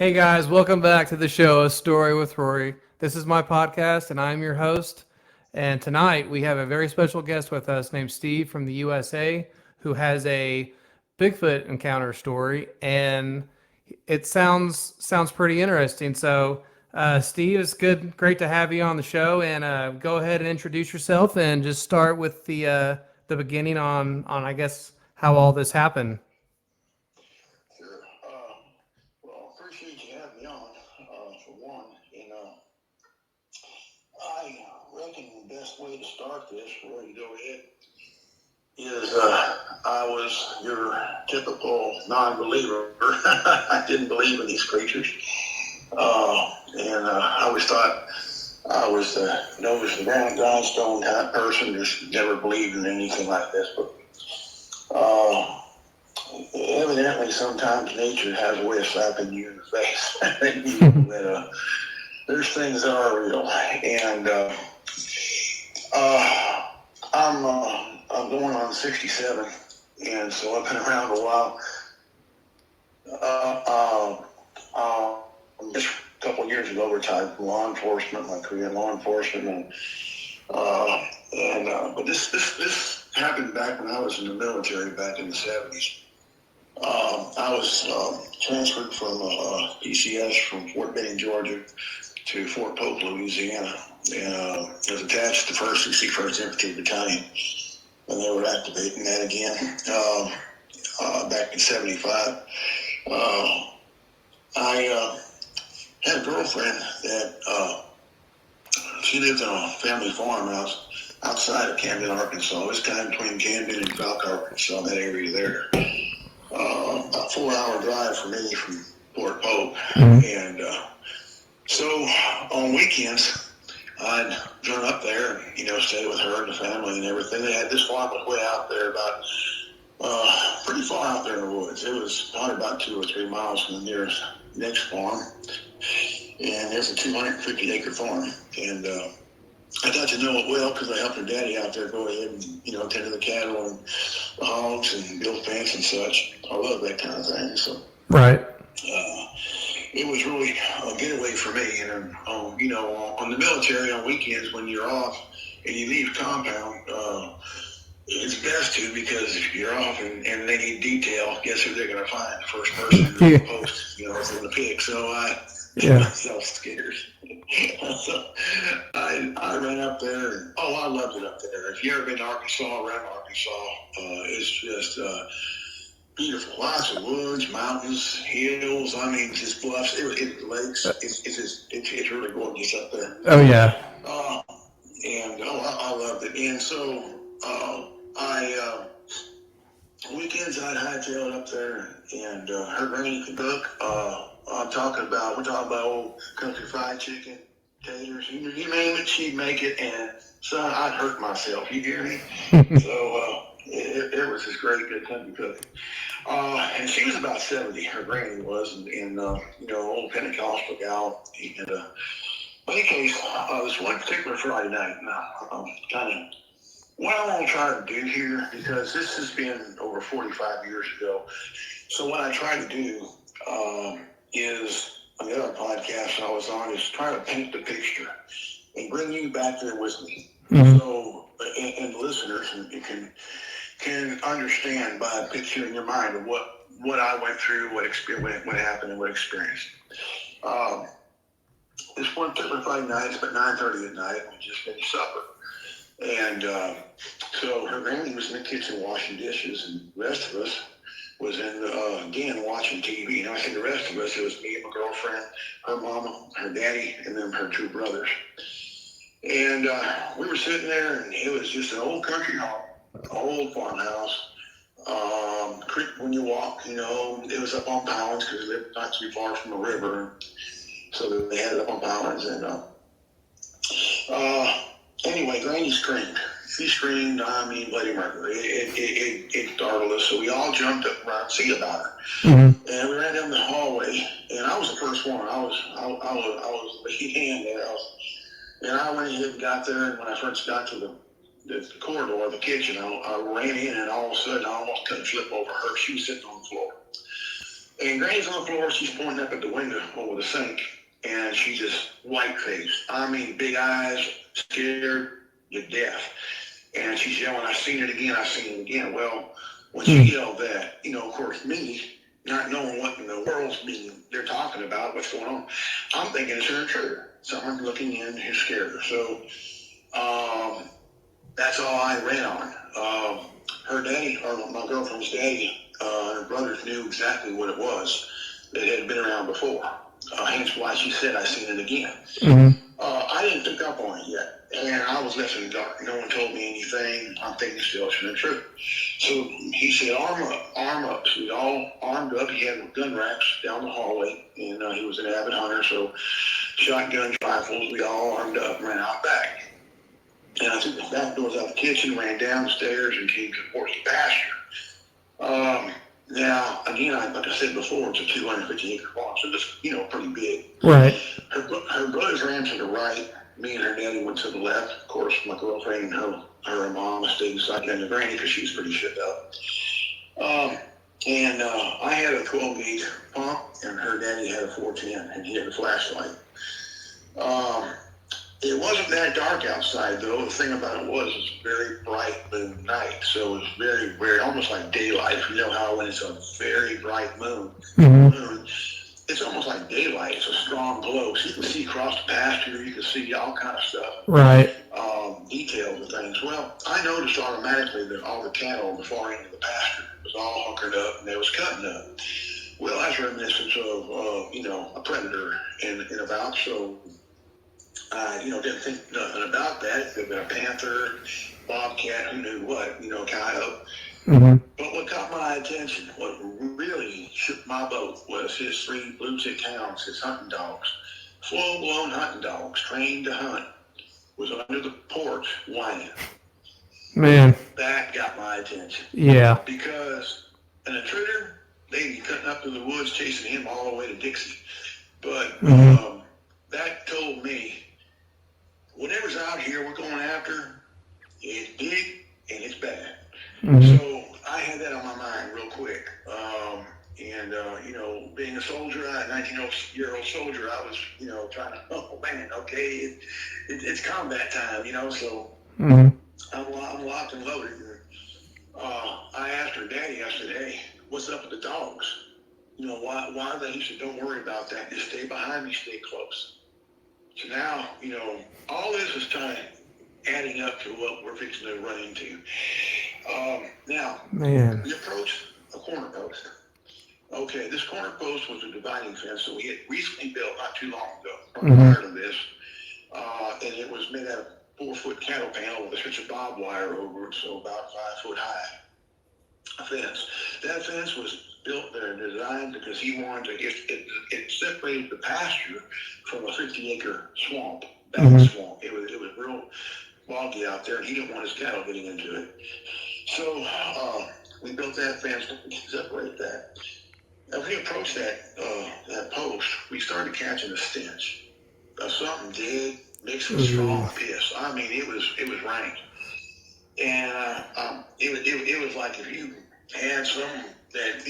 Hey guys, welcome back to the show, A Story with Rory. This is my podcast, and I'm your host. And tonight we have a very special guest with us named Steve from the USA who has a Bigfoot encounter story, and it sounds pretty interesting. So, Steve, it's great to have you on the show. And go ahead and introduce yourself, and just start with the beginning on I guess how all this happened. Sure. Well, appreciate you having me on, for one. And I reckon the best way to start this, before you go ahead, is I was your typical non-believer. I didn't believe in these creatures. And I always thought I was the nose to the ground, grindstone type person, just never believed in anything like this. But evidently, sometimes nature has a way of slapping you in the face. that there's things that are real, and I'm going on 67, and so I've been around a while. Just a couple of years ago, retired from law enforcement, my career in law enforcement, but this happened back when I was in the military back in the 70s. I was transferred from PCS from Fort Benning, Georgia, to Fort Polk, Louisiana. And I was attached to 1st and 61st Infantry Battalion, and they were activating that again back in 75. I had a girlfriend that she lived on a family farmhouse outside of Camden, Arkansas. It was kind of between Camden and Falk, Arkansas, that area there. About 4-hour drive for me from Fort Polk. And so on weekends, I'd run up there and, stay with her and the family and everything. They had this farm was way out there, about pretty far out there in the woods. It was probably about 2 or 3 miles from the next farm. And it's a 250-acre farm. And I got to know it well because I helped her daddy out there go ahead and, tend to the cattle and the hogs and build fence and such. I love that kind of thing. So, Right. It was really a getaway for me. And, on the military on weekends when you're off and you leave compound, it's best to, because if you're off and they need detail, guess who they're going to find? The first person in the post, from the pick. So I myself scared. So I ran up there, and I loved it up there. If you ever been to Arkansas, around Arkansas, it's just beautiful. Lots of woods, mountains, hills. I mean, just bluffs. Lakes. It's really gorgeous up there. Oh yeah. I loved it. And so I weekends I'd hightail it up there, and her granny could cook. We're talking about old country fried chicken, taters. You name it, she'd make it. And son, I'd hurt myself. You hear me? So it was just great, good country cooking. And she was about 70. Her granny was, and old Pentecostal gal. And in any case, this one particular Friday night, kind of what I want to try to do here, because this has been over 45 years ago. So what I try to do is, on the other podcast I was on, is try to paint the picture and bring you back there with me. Mm-hmm. So, and listeners can understand by a picture in your mind of what I went through, what happened, and what experienced. This one particular Friday night, it's about 9:30 at night, we just finished supper. And so her granny was in the kitchen washing dishes, and the rest of us was in the den watching TV. And I say the rest of us, it was me and my girlfriend, her mama, her daddy, and then her 2 brothers. And we were sitting there, and it was just an old country home, an old farmhouse. Creek when you walk, it was up on Powens because we lived not too far from a river. So they had it up on Powens. And anyway, Granny screamed. She screamed, bloody murder. It startled us. So we all jumped up around to see about her. Mm-hmm. And we ran down the hallway, and I was the first one. I was the lead hand there. And I went ahead and got there, and when I first got to the corridor of the kitchen, I ran in, and all of a sudden I almost couldn't flip over her. She was sitting on the floor. And Granny's on the floor. She's pointing up at the window over the sink, and she's just white-faced. I mean, big eyes, scared to death. And she's yelling, "I seen it again, I seen it again." Well, when she yelled that, of course, me, not knowing what in the world's they're talking about, what's going on, I'm thinking it's her intruder. Someone looking in who scared her. So that's all I ran on. Her daddy, or my girlfriend's daddy, her brothers knew exactly what it was that had been around before. Hence why she said, "I seen it again." Mm-hmm. I didn't pick up on it yet, and I was left in the dark. No one told me anything. I'm thinking still it's the truth. So he said, "Arm up, arm up." So we all armed up. He had gun racks down the hallway, and he was an avid hunter, so shotguns, rifles, we all armed up and ran out back. And I took the back doors out the kitchen, ran down the stairs, and came towards the pasture. Now, again, like I said before, it's a 250-acre farm, so it's, pretty big. Right. Her brothers ran to the right. Me and her daddy went to the left. Of course, my girlfriend and her mom stayed beside the granny because she was pretty shit up. I had a 12-gauge pump, and her daddy had a 410, and he had a flashlight. It wasn't that dark outside, though. The thing about it was very bright moon night, so it was very, very, almost like daylight. If you know how when it's a very bright moon, it's almost like daylight. It's a strong glow, so you can see across the pasture. You can see all kind of stuff. Right. Details and things. Well, I noticed automatically that all the cattle on the far end of the pasture was all hunkered up, and they was cutting up. Well, that's reminiscence of, a predator in about, so I, didn't think nothing about that. It could have been a panther, bobcat, who knew what, coyote. Mm-hmm. But what caught my attention, what really shook my boat, was his 3 blue tick hounds, his hunting dogs, full-blown hunting dogs, trained to hunt, was under the porch whining. Man. That got my attention. Yeah. Because an intruder, they'd be cutting up through the woods, chasing him all the way to Dixie. But that told me, whatever's out here we're going after, it's big and it's bad. Mm-hmm. So I had that on my mind real quick. Being a soldier, a 19-year-old soldier, I was, trying to, oh man, okay, it's combat time, so I'm locked and loaded. I asked her daddy, I said, "Hey, what's up with the dogs? Why are they?" He said, "Don't worry about that. Just stay behind me, stay close." So now, all this is adding up to what we're fixing to run into. Now, we approached a corner post. Okay, this corner post was a dividing fence that we had recently built not too long ago, prior to this, and it was made out of 4-foot cattle panel with a stretch of barbed wire over it, so about 5 foot high. A fence. That fence was built there and designed because he wanted to, it separated the pasture from a 50-acre swamp, swamp. It was real boggy out there, and he didn't want his cattle getting into it. So we built that fence to separate that. As we approached that post, we started catching a stench of something dead mixed with strong piss. I mean, it was rank. And it was like if you had some that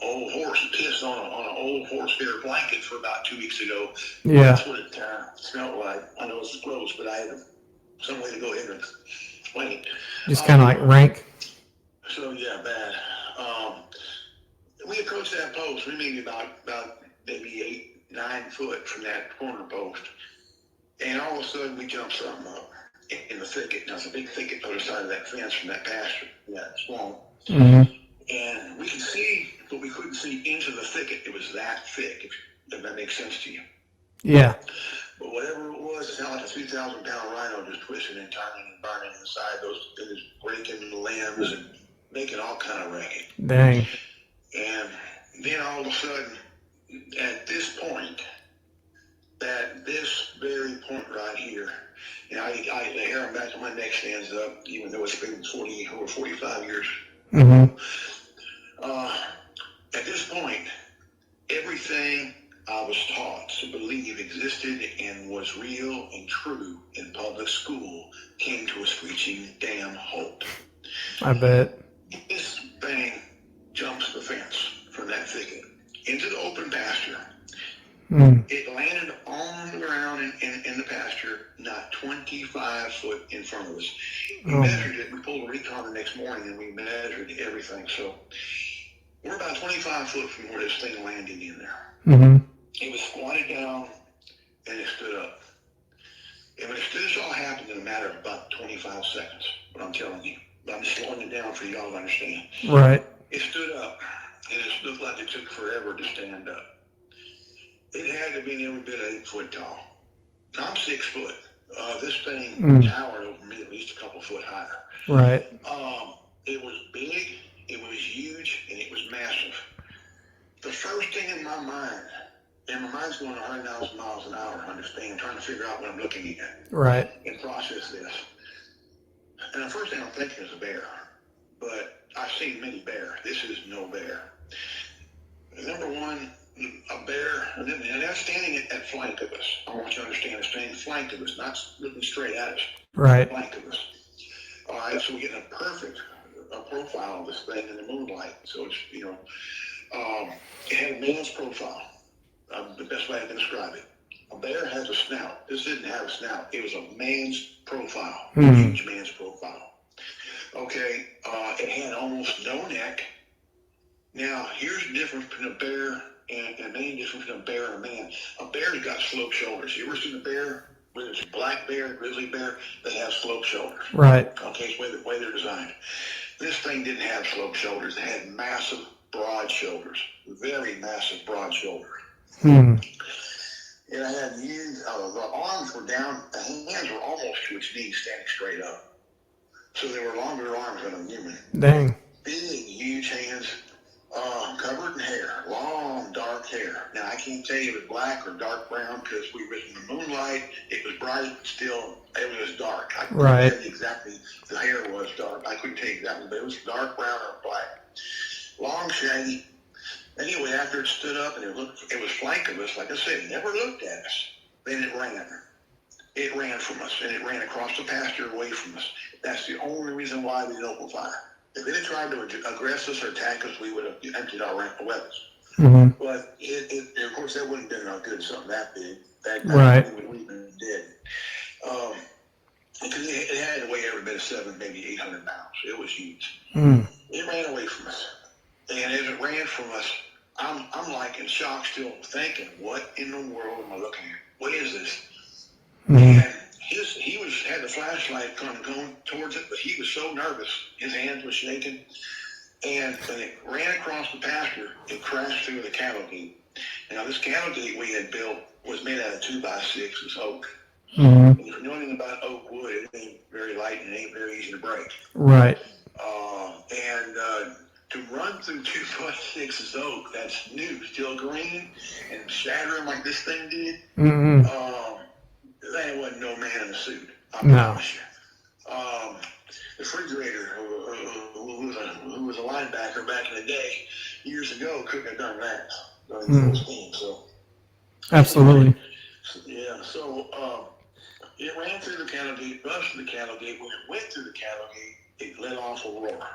old horse pissed on an old horsehair blanket for about 2 weeks ago. Yeah, that's what it smelled like. I know it's gross, but I had some way to go ahead and explain it. just kind of like rank. So yeah, bad. We approached that post. We maybe about maybe 8-9 foot from that corner post, and all of a sudden we jumped something up in the thicket. Now it's a big thicket on the other side of that fence from that pasture, from that swamp. And we could see, but we couldn't see into the thicket. It was that thick, if that makes sense to you. Yeah. But whatever it was, it sounded like a 3,000-pound rhino just twisting and turning and burning inside those things, breaking limbs and making all kind of racket. Dang. And then all of a sudden, at this point, at this very point right here, the hair on the back of my neck stands up, even though it's been over 45 years. At this point, everything I was taught to believe existed and was real and true in public school came to a screeching damn halt. I bet. This thing jumps the fence from that thicket into the open pasture. It landed on the ground in the pasture, not 25 foot in front of us. We measured it. We pulled a recon the next morning, and we measured everything. So we're about 25 foot from where this thing landed in there. It was squatted down, and it stood up. And when this all happened in a matter of about 25 seconds, what I'm telling you. I'm just slowing it down for y'all to understand. Right. It stood up, and it looked like it took forever to stand up. It had to be every bit of 8 foot tall. I'm 6 foot. This thing towered over me at least a couple foot higher. Right. It was big, it was huge, and it was massive. The first thing in my mind, and my mind's going 100,000 miles an hour, understand, trying to figure out what I'm looking at. Right. And process this. And the first thing I'm thinking is a bear. But I've seen many bear. This is no bear. Number one, a bear, and that's standing at flank of us. I want you to understand, it's standing flank of us, not looking straight at us. Right. Flank of us. All right, so we're getting a perfect profile of this thing in the moonlight. So it's, it had a man's profile. The best way I can describe it. A bear has a snout. This didn't have a snout. It was a man's profile, a huge man's profile. Okay, it had almost no neck. Now, here's the difference between a bear and the main difference between a bear and a man. A bear's got sloped shoulders. You ever seen a bear? Whether it's a black bear, grizzly bear, they have sloped shoulders. Right. Okay, it's the way they're designed. This thing didn't have sloped shoulders. It had massive, broad shoulders. Very massive, broad shoulders. And I had huge, the arms were down, the hands were almost to its knees, standing straight up. So they were longer arms than a human. Dang. Big, huge hands, covered in hair, long, dark hair. Now, I can't tell you if it was black or dark brown because we were in the moonlight. It was bright, still, it was dark. I couldn't tell you exactly, the hair was dark. I couldn't tell you exactly, but it was dark brown or black. Long, shaggy. Anyway, after it stood up and it was flank of us, like I said, it never looked at us. Then it ran. It ran from us, and it ran across the pasture away from us. That's the only reason why we didn't open fire. If it had tried to aggress us or attack us, we would have emptied our weapons. But of course, that wouldn't have been no good, something that big. That we would have been dead. Because it had to weigh every bit of 7, maybe 800 pounds. It was huge. It ran away from us. And as it ran from us, I'm like in shock still, thinking, what in the world am I looking at? What is this? And he had the flashlight kind of going towards it, but he was so nervous. His hands were shaking. And when it ran across the pasture, it crashed through the cattle gate. Now, this cattle gate we had built was made out of 2x6. It's oak. And if you know anything about oak wood, it ain't very light and it ain't very easy to break. Right. To run through 2x6 oak that's new, still green, and shattering like this thing did, there wasn't no man in a suit. I promise you. The refrigerator, who was a linebacker back in the day, years ago, couldn't have done that. So, absolutely. So it ran through the cattle gate, busted the cattle gate. When it went through the cattle gate, it let off a roar.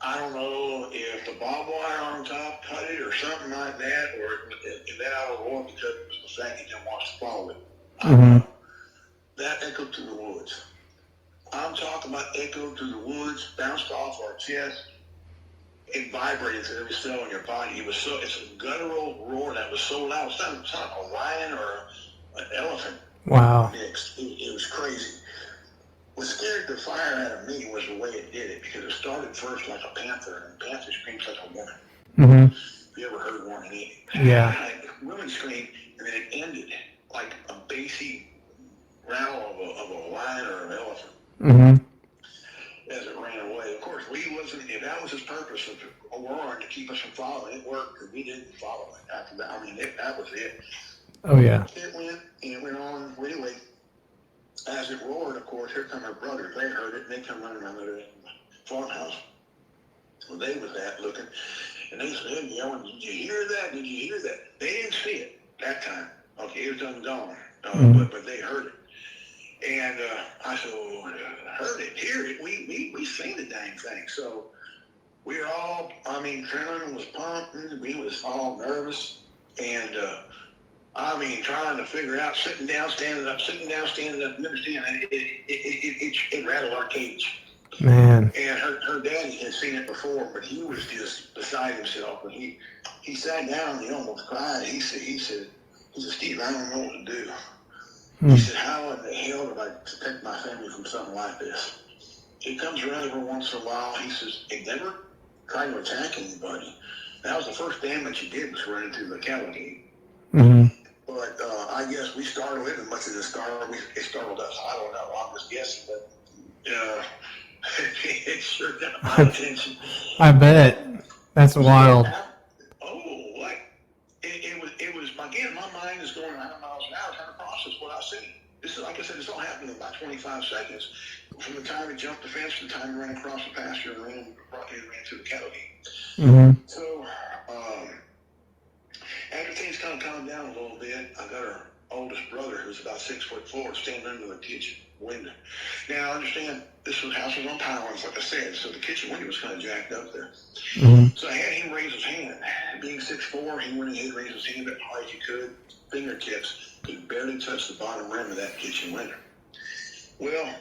I don't know if the barbed wire on top cut it or something like that, or it let out a roar because it was the fact it didn't want to follow it. That echoed through the woods. I'm talking about echoed through the woods, bounced off our chest. It vibrated through every cell in your body. It's a guttural roar that was so loud. It's not a lion or an elephant. Wow. Mixed. It was crazy. What scared the fire out of me was the way it did it, because it started first like a panther, and a panther screams like a woman. Have you ever heard one? Yeah. Women scream, and then it ended like a bassy growl of a lion or an elephant. As it ran away. Of course, if that was his purpose of roaring to keep us from following, it worked, because we didn't follow it after that. That was it. Oh, yeah. It went, and it went on. Anyway, as it roared, of course, here come our brothers. They heard it, and they come running around the farmhouse. Well, they was looking, and they said, yelling, "Did you hear that? Did you hear that?" They didn't see it that time. Okay, it was done gone, but they heard it. And I said, heard it, hear it. We seen the dang thing. So we were all, adrenaline was pumping. We was all nervous. And, trying to figure out sitting down, standing up, sitting down, standing up. You understand? It rattled our cage. Man. And her daddy had seen it before, but he was just beside himself. And he sat down and he almost cried. He said, Steve, I don't know what to do. He said, how in the hell did I protect my family from something like this? He comes around every once in a while. He says, it never tried to attack anybody. That was the first damage he did, was run into the cattle gate. Mm-hmm. But I guess we startled it as much as it startled us. I don't know. I'm just guessing, but it sure got my attention. I bet. That's wild. It was again, my mind is going 100 miles an hour trying to process what I see. This is, like I said, this all happened in about 25 seconds. From the time he jumped the fence to the time he ran across the pasture and ran through the cattle gate. Mm-hmm. So, after things kind of calmed down a little bit, I got our oldest brother, who's about 6'4", standing under the kitchen window. Now, I understand this house was on pilings, like I said, so the kitchen window was kind of jacked up there. Mm-hmm. So I had him raise his hand. Being 6'4", he went ahead and raised his hand as hard as he could. Fingertips could barely touch the bottom rim of that kitchen window. Well,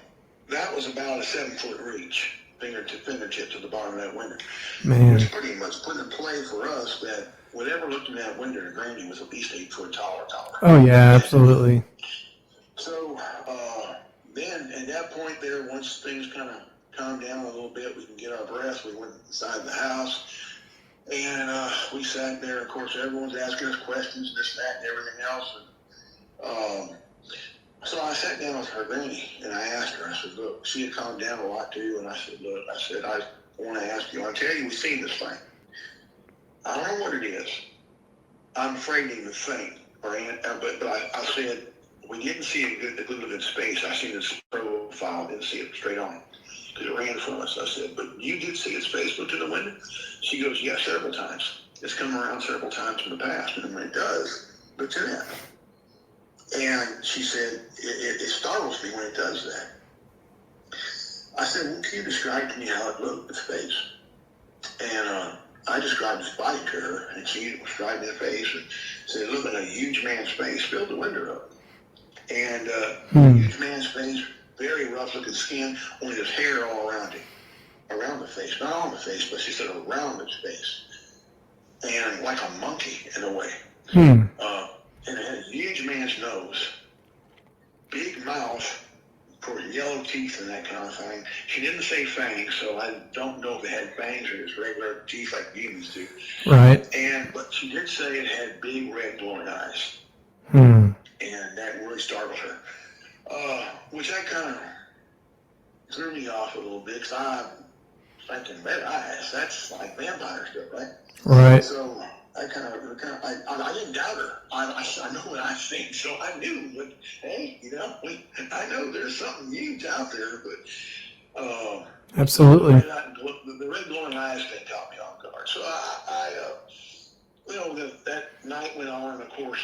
that was about a 7-foot reach, fingertip to the bottom of that window. Man. Which pretty much put in play for us that whatever looked in that window, Granny was at least 8 foot taller. Oh, yeah, absolutely. So then at that point there, once things kind of calmed down a little bit, we can get our breath. We went inside the house. And we sat there. Of course, everyone's asking us questions, this, that, and everything else. And, so I sat down with her granny, and I asked her, I said, look, she had calmed down a lot, too. And I said, look, I want to ask you, I tell you, we've seen this thing. I don't know what it is. I'm afraid to even think. But I said, we didn't see a good in space. I seen its profile, didn't see it straight on. Because it ran from us. I said, but you did see its face go to the window? She goes, yeah, several times. It's come around several times in the past. And it does, but to that. And she said, it startles me when it does that. I said, well, can you describe to me how it looked, its face? And I described its body to her, and she described the face and said, it looked like a huge man's face, filled the window up. And a huge man's face, very rough-looking skin, only there's hair all around it, around the face. Not on the face, but she said around its face. And like a monkey, in a way. And it had a huge man's nose, big mouth, of course, yellow teeth and that kind of thing. She didn't say fangs, so I don't know if it had fangs or just regular teeth like humans do. Right. But she did say it had big red glowing eyes. And that really startled her. Which that kind of threw me off a little bit, because I'm thinking, red eyes, that's like vampire stuff, right? Right. So I I didn't doubt her. I know what I think, so I knew. But hey, I know there's something huge out there, but absolutely. The red glowing eyes thing caught me off guard. So that night went on, and of course,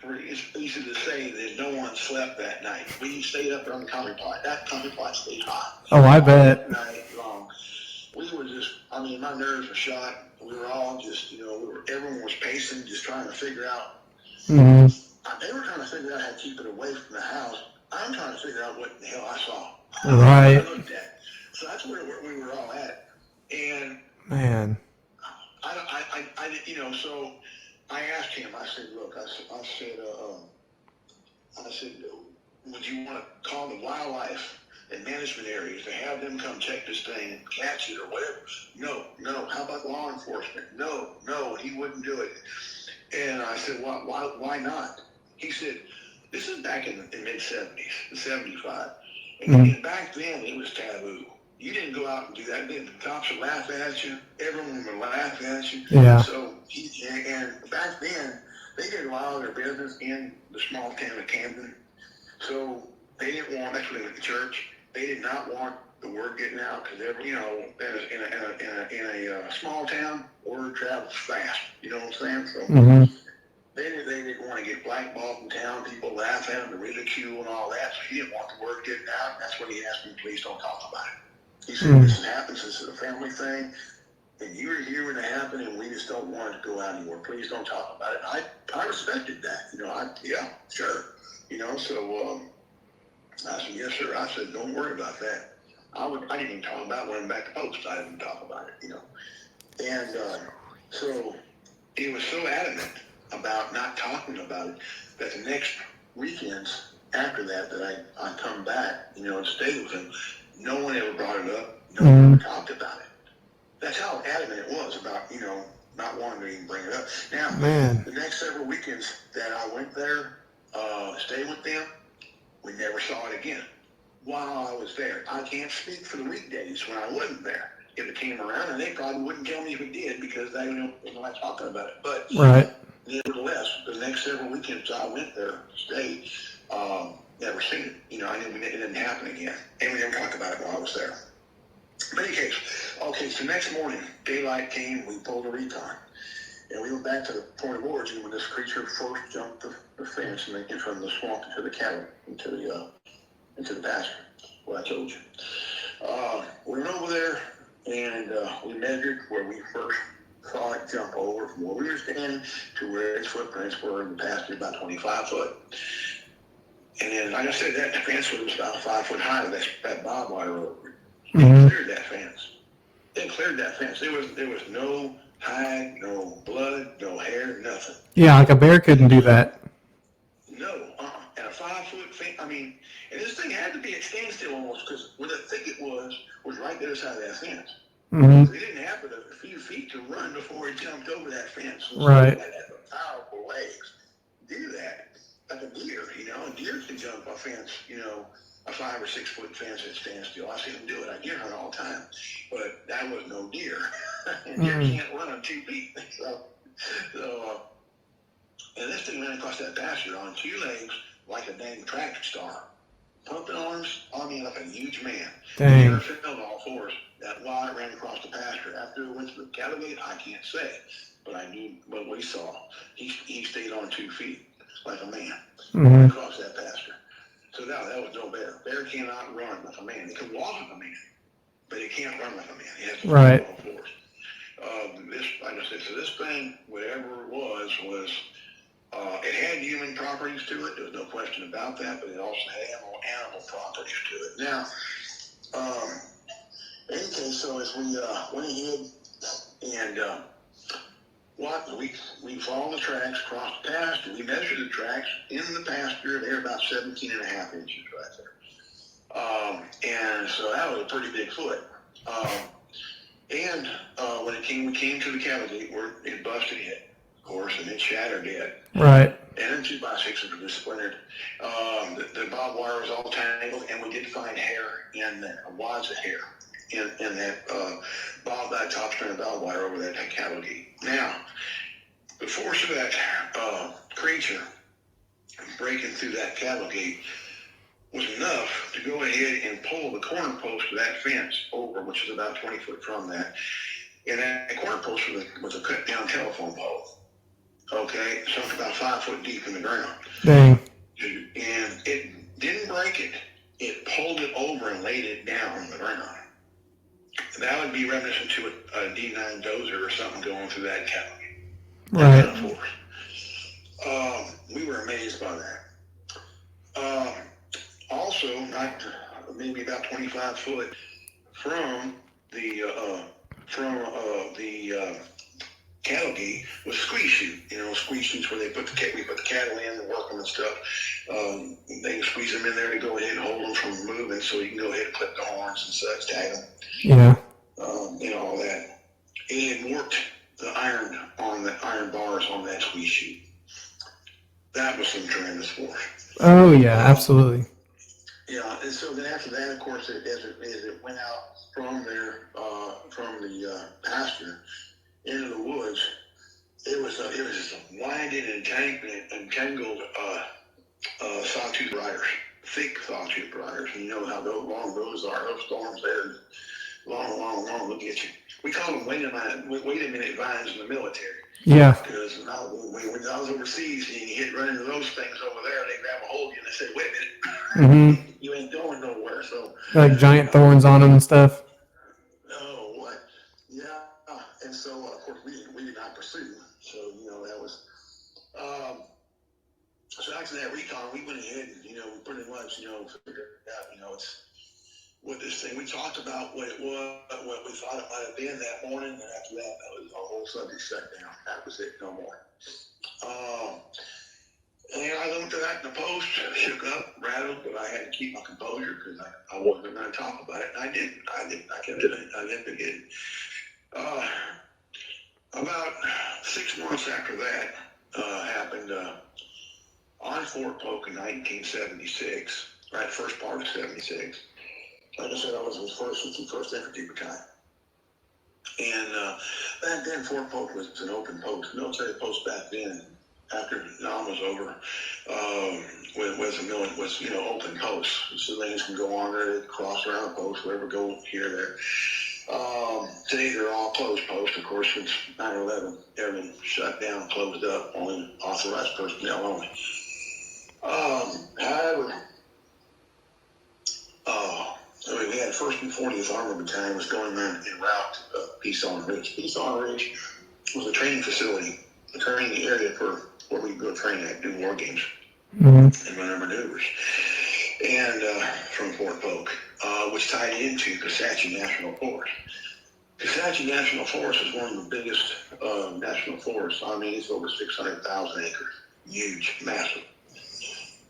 it's easy to say that no one slept that night. We stayed up on the coffee pot. That coffee pot stayed hot. Oh, I bet. Night long. We were just, my nerves were shot. We were all just, everyone was pacing, just trying to figure out. They were trying to figure out how to keep it away from the house. I'm trying to figure out what the hell I saw. Right. I looked at. So that's where we were all at. And man, so I asked him. I said, look, I said, would you want to call the wildlife and management areas to have them come check this thing and catch it or whatever? No. How about law enforcement? No, he wouldn't do it. And I said, why not? He said, this is back in the mid-70s, 75. And back then, it was taboo. You didn't go out and do that. The cops would laugh at you. Everyone would laugh at you. Yeah. So, and back then, they did a lot of their business in the small town of Camden. So they didn't want, that's what they went to church. They did not want the word getting out because in a small town, word travels fast. You know what I'm saying? So they didn't want to get blackballed in town. People laugh at them, the ridicule and all that. So he didn't want the word getting out. That's when he asked me, please don't talk about it. He said, this has happened since it's a family thing, and you were here when it happened, and we just don't want it to go out anymore. Please don't talk about it. I respected that. Yeah, sure. So I said, yes, sir. I said, don't worry about that. I didn't even talk about it when I'm back to post. I didn't talk about it, And so he was so adamant about not talking about it that the next weekends after that I come back, and stay with him, no one ever brought it up. No one ever talked about it. That's how adamant it was about, not wanting to even bring it up. Now, the next several weekends that I went there, stayed with them, we never saw it again while I was there. I can't speak for the weekdays when I wasn't there. If it came around, and they probably wouldn't tell me if it did because they don't like talking about it. But nevertheless, the next several weekends I went there, stayed, never seen it. I knew it didn't happen again. And we didn't talk about it while I was there. But in any case, okay, so next morning, daylight came, we pulled a recon. And we went back to the point of origin when this creature first jumped the fence and in from the swamp into the cattle, into the pasture, what I told you. We went over there and we measured where we first saw it jump over from where we were standing to where its footprints were in the pasture, about 25 foot. And then, like I said, that fence was about 5 foot high, that barbed wire over it. They cleared that fence. They cleared that fence. There was no hide, no blood, no hair, nothing. Yeah, like a bear couldn't do that. No, and a 5 foot fence. And this thing had to be at standstill almost because where the thicket was right there side of that fence. It didn't have but a few feet to run before it jumped over that fence. Right. It had powerful legs. Do that like a deer. A deer can jump a fence. A 5 or 6 foot fence at standstill. I see them do it. I deer hunt all the time, but that was no deer. And deer can't run on 2 feet. And this thing ran across that pasture on 2 legs like a dang tractor star. Pumping arms, like a huge man. Dang. Never fell all fours. That wire ran across the pasture. After it went to the cattle gate, I can't say. But I knew what we saw. He stayed on 2 feet like a man across that pasture. So no, that was no bear. Bear cannot run like a man. It can walk like a man, but it can't run like a man. It has to run all fours. Like I said, so this thing, whatever it was, it had human properties to it. There was no question about that, but it also had animal properties to it. Now, in any case, so as we went ahead and we followed the tracks across the pasture. We measured the tracks in the pasture. They're about 17 and a half inches right there. And so that was a pretty big foot. And when we came to the cattle gate where it busted it, of course, and it shattered it. Right. And then 2x6s were splintered. The barbed wire was all tangled, and we did find hair in there, wads of hair in that that top strand of barbed wire over that cattle gate. Now, the force of that creature breaking through that cattle gate was enough to go ahead and pull the corner post of that fence over, which is about 20 foot from that. And that corner post was a cut down telephone pole. Okay, sunk about 5 foot deep in the ground. Dang. And it didn't break it. It pulled it over and laid it down on the ground. That would be reminiscent to a D9 dozer or something going through that cattle gate. Right. That kind of force. We were amazed by that. Also, maybe about 25 foot from the cattle gate was squeeze chute. Squeeze chutes where we put the cattle in and work them and stuff. They can squeeze them in there to go ahead and hold them from moving, so you can go ahead and clip the horns and such, tag them. Yeah. All that. It had warped the iron bars on that squeeze chute. That was some tremendous force. Oh yeah, absolutely. Yeah, and so then after that, of course, as it went out from there, from the pasture into the woods, it was just a winding and entangled sawtooth riders, thick sawtooth riders. And you know how long those are, those storms there, long, look at you. We call them wait a minute vines in the military. Yeah. Because when I was overseas and you run into those things over there, they grab a hold of you and they say, wait a minute, you ain't going nowhere. So like giant thorns on them and stuff. back to that recon, we went ahead and, pretty much, figured it out, it's with this thing. We talked about what it was, what we thought it might have been that morning, and after that was our whole subject shut down. That was it, no more. And I looked at that in the post, shook up, rattled, but I had to keep my composure because I wasn't going to talk about it. And I didn't. I kept it. I didn't forget it. About 6 months after that happened on Fort Polk in 1976, right, first part of 76. Like I said, I was with 51st Infantry Battalion. And back then, Fort Polk was an open post, military post back then. After Nam was over, was open posts. Civilians can go on there, cross around the post, wherever, go here, there. Today they're all closed posts. Of course, since 9/11, everything shut down, closed up, only authorized personnel only. However, we had 1st and 40th Armored Battalion was going on en route to Peace on Ridge. Peace on Ridge was a training facility, a training area for where we go train at, do war games and run our maneuvers. And from Fort Polk, which tied into Kisatchie National Forest. Kisatchie National Forest is one of the biggest national forests. I mean, it's over 600,000 acres. Huge, massive.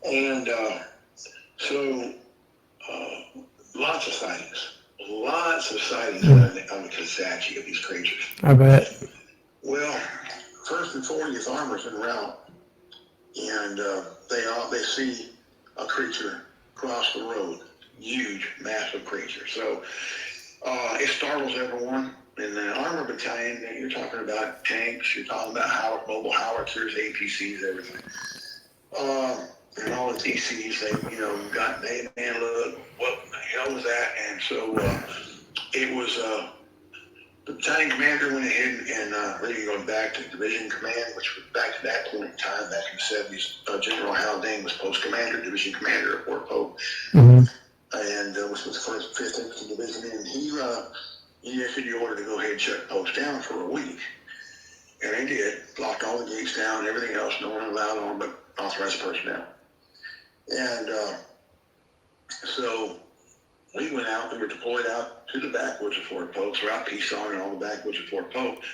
And so lots of sightings on the Kisatchie of these creatures. I bet. Well, 1st and 40th Armor's en route, and they see a creature cross the road. Huge, massive creature. So it startles everyone. In the Armor Battalion, you're talking about tanks, you're talking about mobile howitzers, APCs, everything. And all the TCs, man, look, what the hell was that? And so it was the battalion commander went ahead and really going back to division command, which was back to that point in time, back in the 70s, General Haldane was post commander, division commander at Fort Polk, and was with the 1st, 5th Infantry Division, and he issued the order to go ahead and shut post down for a week. And they did, locked all the gates down, everything else, no one allowed on but authorized personnel. And so we went out, we were deployed out to the backwoods of Fort Polk, throughout Peason and all the backwoods of Fort Polk,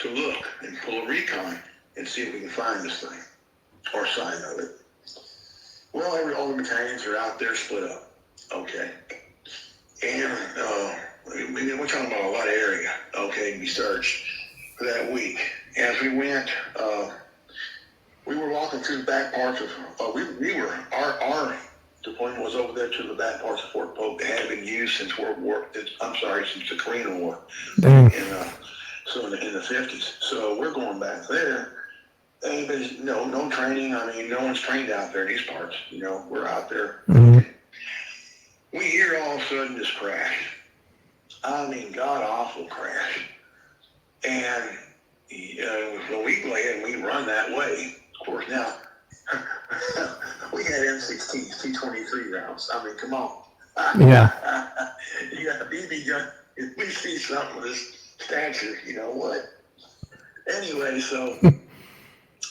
to look and pull a recon and see if we can find this thing, or sign of it. Well, all the battalions are out there split up. Okay. And we're talking about a lot of area, okay, to be searched for that week. As we went, we were walking through the back parts of, our deployment was over there to the back parts of Fort Polk that had been used since since the Korean War. So in the 50s. So we're going back there. Anybody's, no training. I mean, no one's trained out there in these parts. We're out there. We hear all of a sudden this crash. I mean, god-awful crash. And when we go ahead and we run that way, of course, now, we had M16s, T-23 rounds. I mean, come on. Yeah. You got a BB gun. If we see something with this stature, you know what? Anyway, so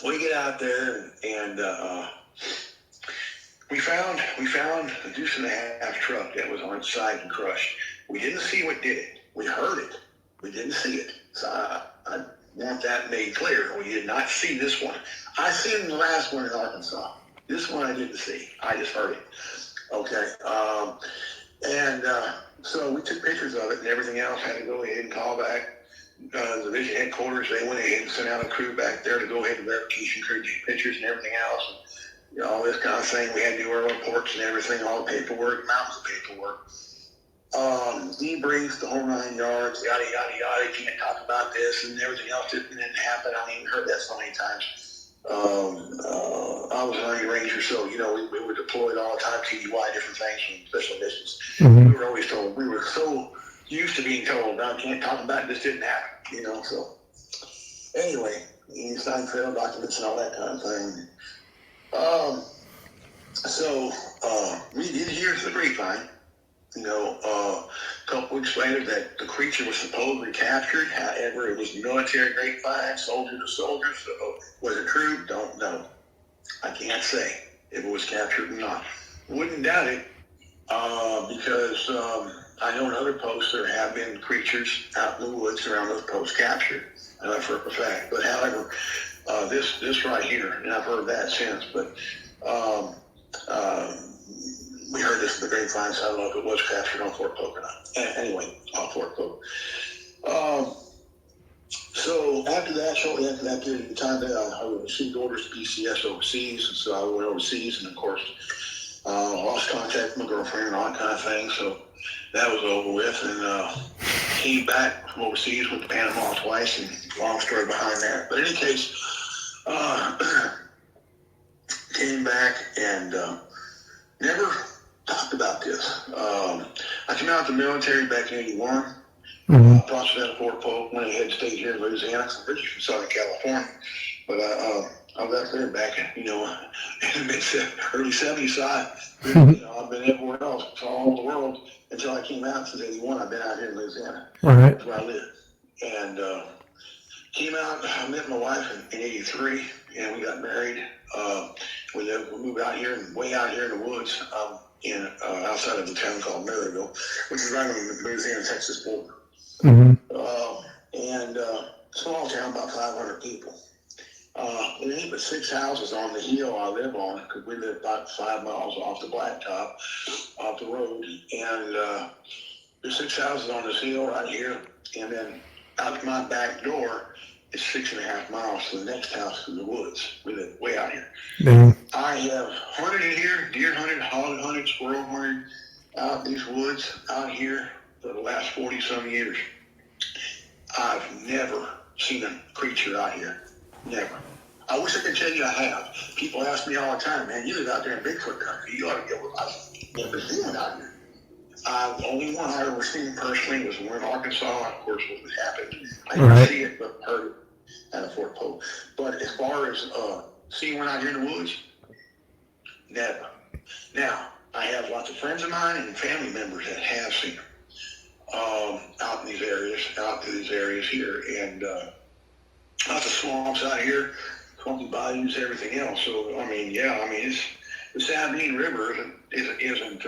we get out there and we found a deuce and a half truck that was on site and crushed. We didn't see what did it. We heard it. We didn't see it. So I want that made clear. We did not see this one. I seen the last one in Arkansas. This one I didn't see. I just heard it. Okay. So we took pictures of it and everything else. Had to go ahead and call back the division headquarters. They went ahead and sent out a crew back there to go ahead and verification crew, take pictures and everything else. And, all this kind of thing. We had to do our reports and everything, all the paperwork, mountains of paperwork. Debrief, the whole 9 yards, yada, yada, yada. You can't talk about this and everything else didn't happen. I mean, heard that so many times. I was an Army Ranger, so, we were deployed all the time, TDY, different things from special missions. We were always told, we were so used to being told, I can't talk about it, this didn't happen, so. Anyway, you signed federal documents and all that kind of thing. So we did hear the grapevine, a couple weeks later that the creature was supposedly captured. However, it was military grapevine, soldier to soldier. So was it true? Don't know. I can't say if it was captured or not. Wouldn't doubt it, because I know in other posts there have been creatures out in the woods around those posts captured, for a fact. But however, this right here, and I've heard that since, but we heard this in the grapevine, so I don't know if it was captured on Fort Polk or not. Anyway, on Fort Polk. So after that, shortly after that period of time, I received orders to PCS overseas, and so I went overseas, and of course, lost contact with my girlfriend and all that kind of thing. So that was over with, and came back from overseas, went to Panama twice, and long story behind that. But in any case, came back and never talked about this. I came out of the military back in '81. Processed out of Fort Polk, went ahead and stayed here in Louisiana. I'm originally from Southern California, but I was out there back in the early '70s. So I've been everywhere else, all over the world until I came out since '81. I've been out here in Louisiana. Right. That's where I live. And came out. I met my wife in '83, and we got married. We moved out here, way out here in the woods, outside of a town called Maryville, which is right on the Louisiana-Texas border. And small town, about 500 people. There ain't but 6 houses on the hill I live on, because we live about 5 miles off the blacktop, off the road. And there's 6 houses on this hill right here, and then out my back door is 6.5 miles to the next house in the woods. We live way out here. Damn. I have hunted in here, deer hunted, hog hunted, squirrel hunted, out in these woods out here for the last 40-some years. I've never seen a creature out here. Never. I wish I could tell you I have. People ask me all the time, man, you live out there in Bigfoot country. You ought to get with us. I've never seen it out here. The only one I ever seen personally was one in Arkansas. Of course, what happened. I didn't see it, but heard it out of Fort Polk. But as far as seeing one out here in the woods, never. Now, I have lots of friends of mine and family members that have seen them out in these areas here, and lots of swamps out here, swampy bayous, everything else. So, it's the Sabine River isn't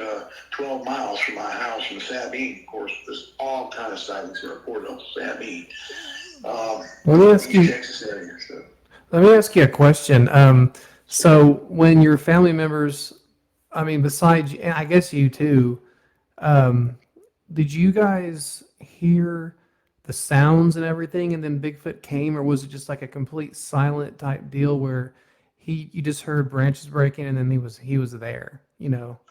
12 miles from my house in the Sabine. Of course, there's all kind of sightings that are reported on the Sabine. Let me ask you. Texas area, so. Let me ask you a question. So when your family members, besides, and I guess you too, did you guys hear the sounds and everything, and then Bigfoot came, or was it just like a complete silent type deal where you just heard branches breaking, and then he was there, In Arkansas?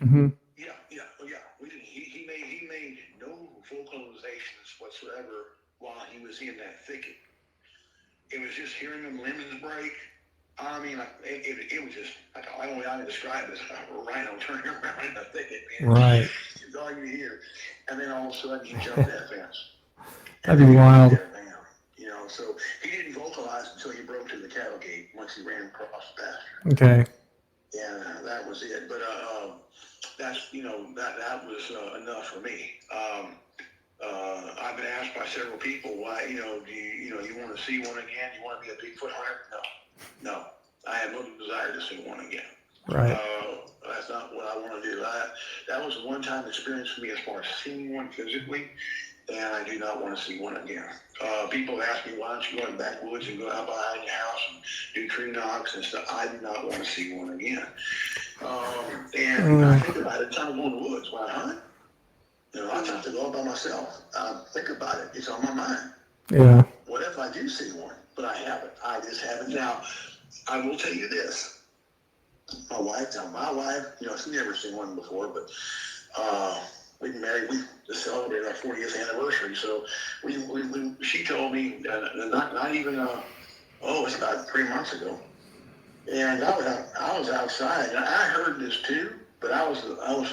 Mm-hmm. Yeah. We didn't. He made no vocalizations whatsoever while he was in that thicket. It was just hearing them lemons break. It was just, I don't know how to describe this, a rhino turning around in the thicket, man. Right. It's all you hear. And then all of a sudden he jumped that fence. That'd be wild. So he didn't vocalize until he broke through the cattle gate once he ran across the pasture. Okay. And that was it. But that was enough for me. I've been asked by several people, why, you want to see one again? You want to be a Bigfoot hunter? No. I have no desire to see one again. Right. That's not what I want to do. That was a one-time experience for me as far as seeing one physically, and I do not want to see one again. People ask me, why don't you go in the backwoods and go out behind your house and do tree knocks and stuff? I do not want to see one again. And I think about it, every time I go in the woods when I hunt. I have to go out by myself. Think about it. It's on my mind. Yeah. What if I do see one? But I haven't. I just haven't. Now, I will tell you this. My wife, she's never seen one before, but we've been married. We just celebrated our 40th anniversary. So she told me, not even, it's about 3 months ago. And I was outside. And I heard this too. But I was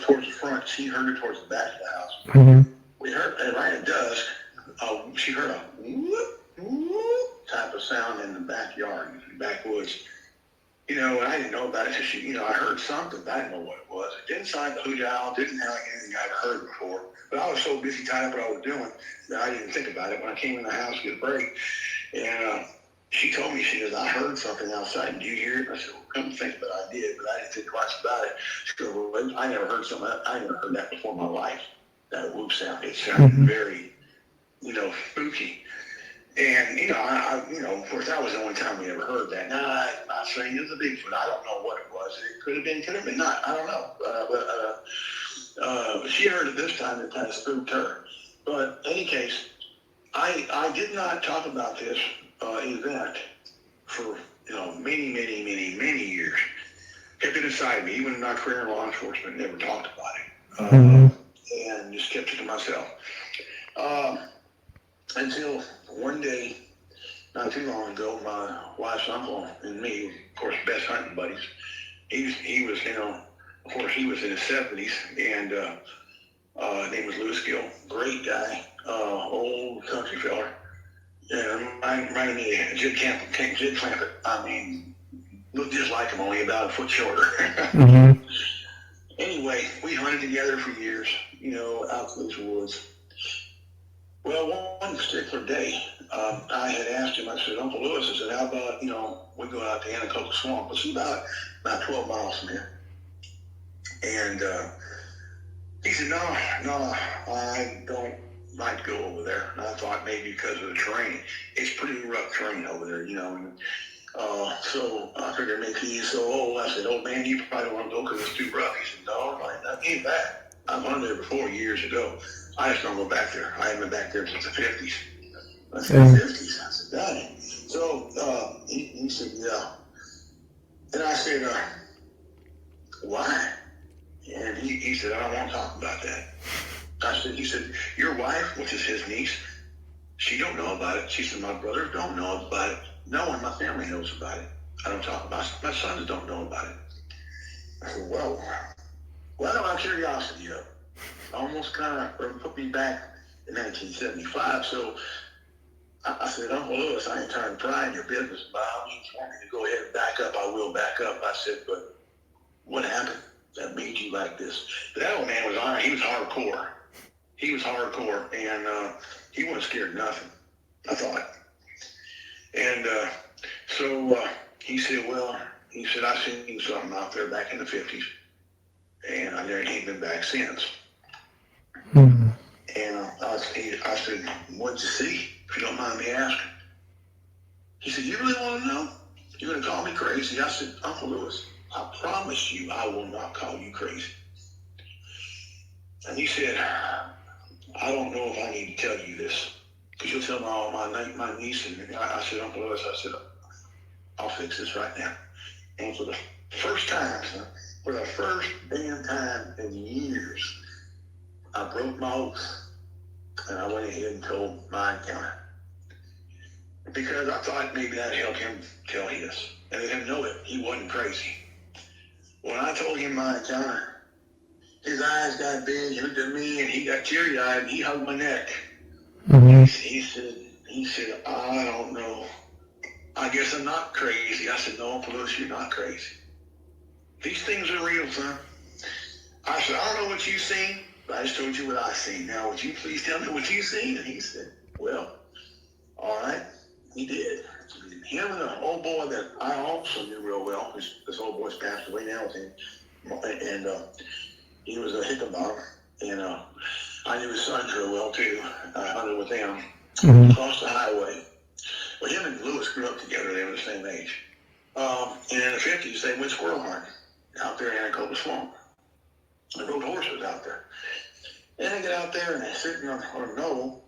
towards the front. She heard it towards the back of the house. Mm-hmm. We heard, and right at dusk, she heard a whoop, whoop type of sound in the backyard, in the backwoods. And I didn't know about it. So I heard something, but I didn't know what it was. It didn't sound like a hoot owl. Didn't sound like anything I'd heard before. But I was so busy tied up what I was doing that I didn't think about it. When I came in the house to get a break, and she told me, she goes, I heard something outside. Did you hear it? I said, well, come to think about it, I did, but I didn't think twice about it. She goes, well, I never heard something. I never heard that before in my life. That whoop sound. It sounded very, spooky. And, of course, that was the only time we ever heard that. Now, I'm not saying it was a Bigfoot. I don't know what it was. It could have been not. I don't know. But she heard it this time. It kind of spooked her. But in any case, I did not talk about this event for, many, many, many, many years. Kept it inside me. Even in my career in law enforcement, never talked about it. And just kept it to myself. Until one day, not too long ago, my wife's uncle and me, of course, best hunting buddies. He was, of course, he was in his 70s, and his name was Lewis Gill. Great guy, old country fella. Reminded me of Jid Clampett. I mean, looked just like him, only about a foot shorter. Anyway, we hunted together for years, out in those woods. Well, one particular day, I had asked him, I said, Uncle Lewis, I said, how about, we go out to Anacocha Swamp, which is about 12 miles from here. And he said, no, I don't like to go over there. And I thought maybe because of the terrain. It's pretty rough terrain over there, And, so I figured maybe he's so old. I said, oh, man, you probably don't want to go because it's too rough. He said, no, I ain't bad. I've hunted there before years ago. I just don't go back there. I haven't been back there since the 50s. I said, 50s? I said, dang. So he said, yeah. And I said, why? And he said, I don't want to talk about that. He said, your wife, which is his niece, she don't know about it. She said, my brothers don't know about it. No one in my family knows about it. I don't talk about it. My sons don't know about it. I said, well, my curiosity up. Almost kind of put me back in 1975. So I said, Uncle Lewis, I ain't trying to pry in your business. By all means, want me to go ahead and back up, I will back up. I said, but what happened that made you like this? That old man was on. He was hardcore. And he wasn't scared of nothing, I thought. And so he said, I seen something out there back in the 50s. And I never ain't been back since. And I said, what'd you see, if you don't mind me asking? He said, you really want to know? You're going to call me crazy? I said, Uncle Lewis, I promise you I will not call you crazy. And he said, I don't know if I need to tell you this, because you'll tell my niece. And I said, Uncle Lewis, I said, I'll fix this right now. And for the first time, for the first damn time in years, I broke my oath, and I went ahead and told my encounter. Because I thought maybe that'd help him tell his. And let him know that he wasn't crazy. When I told him my encounter, his eyes got big, he looked at me, and he got teary-eyed, and he hugged my neck. He said, I don't know. I guess I'm not crazy. I said, no, Uncle Lewis, you're not crazy. These things are real, son. I said, I don't know what you've seen, but I just told you what I seen. Now, would you please tell me what you've seen? And he said, well, all right. He did. Him and an old boy that I also knew real well, because this old boy's passed away now with him, and he was a Hickenbottom, and I knew his sons real well too. I hunted with them across the highway. Well, him and Lewis grew up together. They were the same age. And in the 50s, they went squirrel hunting out there in Anacocha Swamp. They rode horses out there. And they get out there and they're sitting on a knoll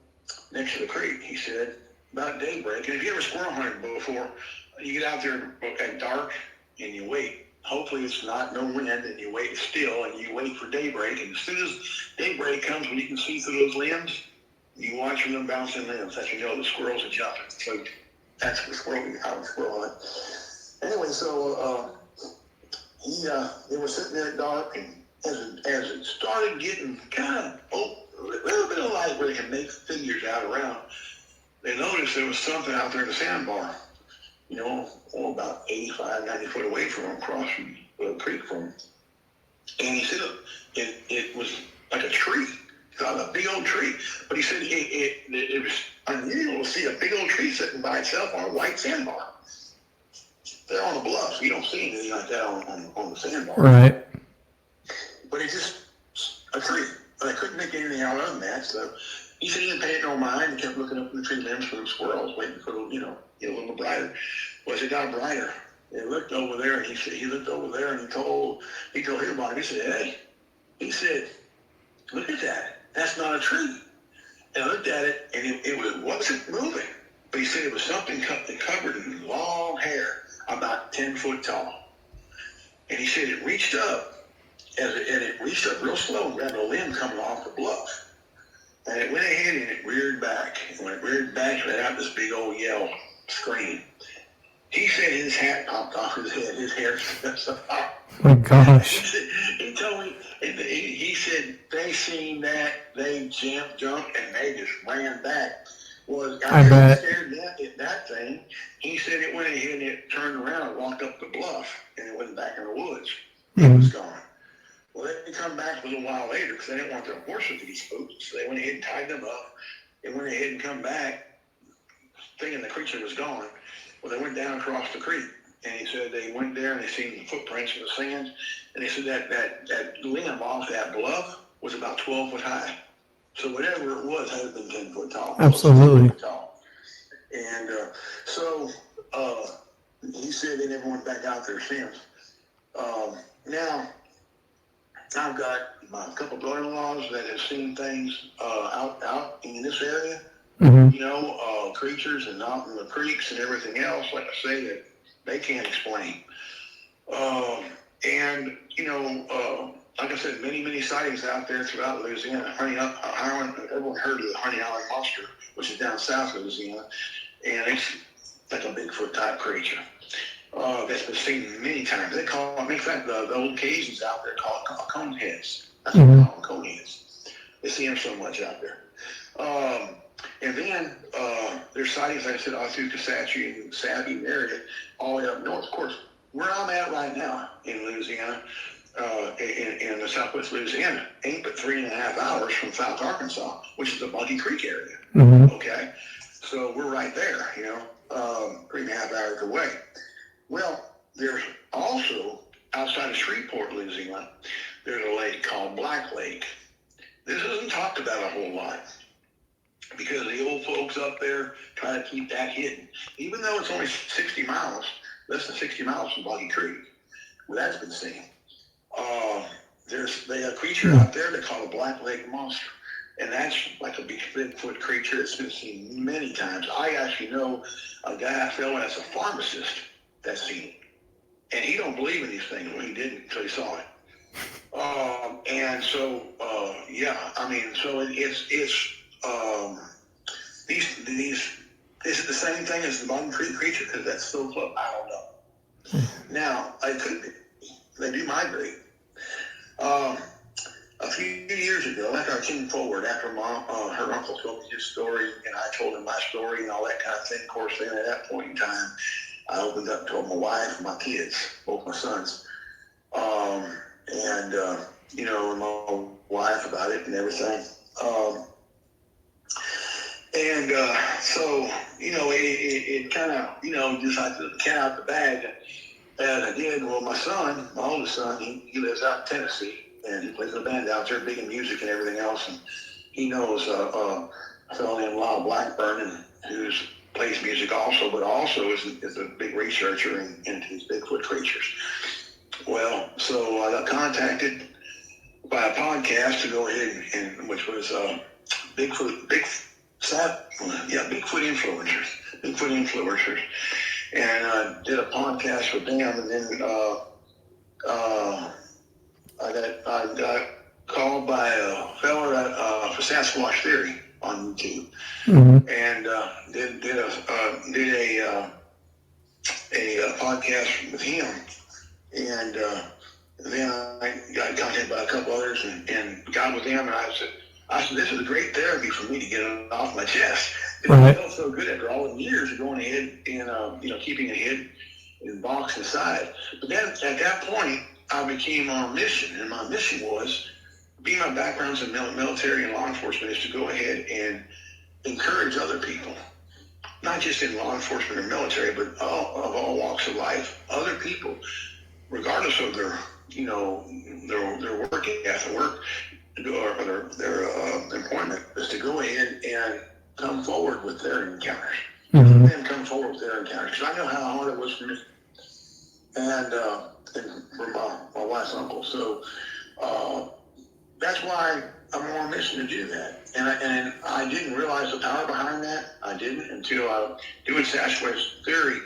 next to the creek, he said, about daybreak. And if you ever squirrel hunted before, you get out there at dark and you wait. Hopefully it's not no wind, and you wait still and you wait for daybreak. And as soon as daybreak comes, when you can see through those limbs, you watch for them bouncing limbs. That's when you know the squirrels are jumping. So that's the squirrel hunt. Anyway, so they were sitting there at dark, and as it started getting kind of a little bit of light where they can make figures out around, they noticed there was something out there in the sandbar, about 85, 90 foot away from them, across from the creek from them. And he said it was like a tree. a big old tree. But he said it was unusual to see a big old tree sitting by itself on a white sandbar. They're on the bluffs. You don't see anything like that on the sandbar. Right. But it's just a tree. But I couldn't make anything out other than that. So he said he didn't pay it no mind. He kept looking up in the tree limbs for the squirrels, waiting for get a little brighter. Well, as it got brighter, he looked over there, and he looked over there, and he told everybody. He said, "Hey," he said, "look at that. That's not a tree." And I looked at it, and it wasn't moving. But he said it was something covered in long hair, about 10 foot tall. And he said it reached up, and it reached up real slow and grabbed a limb coming off the bluff. And it went ahead and it reared back. And when it reared back, it let out this big old yell, scream. He said his hat popped off his head. His hair stuck off. My gosh. He told me, he said they seen that, they jumped, and they just ran back. Well, I bet. Scared at that thing. He said it went ahead and it turned around and walked up the bluff, and it went back in the woods. It was gone. Well, they come back a little while later because they didn't want their horses to be spooked, so they went ahead and tied them up. They went ahead and come back, thinking the creature was gone. Well, they went down across the creek, and he said they went there and they seen the footprints in the sand, and they said that limb off that bluff was about 12 foot high. So whatever it was had been 10 foot tall. Absolutely. 10 foot tall. And so he said they never went back out there since. Now, I've got a couple of brother-in-laws that have seen things out in this area. Creatures and out in the creeks and everything else, like I say, that they can't explain. Like I said, many sightings out there throughout Louisiana. Everyone heard of the Honey Island Monster, which is down south of Louisiana, and it's like a Bigfoot type creature that's been seen many times. They call it, in fact, the old Cajuns out there call it coneheads. That's what they call them, coneheads. They see them so much out there. And then there's sightings, like I said, all through Coxsackie and Sabine area, all the way up north. Of course, where I'm at right now in Louisiana, in the southwest Louisiana, ain't but 3.5 hours from South Arkansas, which is the Buggy Creek area. Okay, so we're right there, 3.5 hours away. Well, there's also outside of Shreveport, Louisiana, there's a lake called Black Lake. This isn't talked about a whole lot, because the old folks up there try to keep that hidden. Even though it's only 60 miles, less than 60 miles from Buggy Creek, well, that's been seen. There's a creature out there they call a Black Lake Monster, and that's like a big Bigfoot creature that's been seen many times. I actually know a fellow that's a pharmacist that's seen it, and he don't believe in these things. Well, he didn't until he saw it. And so, so is it the same thing as the Buggy Creek creature? Because that's so close. I don't know. Now, it could be. They do migrate. A few years ago, after I came forward, after her uncle told me his story, and I told him my story and all that kind of thing. Of course, then at that point in time, I opened up and told my wife and my kids, both my sons, and my wife about it and everything. So, it kind of, just like the cat out the bag. And I did. Well, my oldest son, he lives out in Tennessee, and he plays in a band out there, big in music and everything else. And he knows a fellow named Lyle Blackburn, who plays music also, but also is a big researcher into these Bigfoot creatures. Well, so I got contacted by a podcast to go ahead and which was Bigfoot influencers. And I did a podcast with them, and then I got called by a fellow for Sasquatch Theory on YouTube, and did a podcast with him, and then I got contacted by a couple others and got with them, and I said, this is a great therapy for me to get it off my chest. It felt so good after all the years of going ahead and keeping it hidden and boxed inside. But then at that point, I became on a mission, and my mission was being my background's in military and law enforcement is to go ahead and encourage other people, not just in law enforcement or military, but of all walks of life, other people, regardless of their, their work ethic, or their employment, is to go ahead and come forward with their encounters. Mm-hmm. Them come forward with their encounters. Because I know how hard it was for me and for my wife's uncle. So that's why I'm on a mission to do that. And I didn't realize the power behind that. I didn't until I doing Sasquatch Theory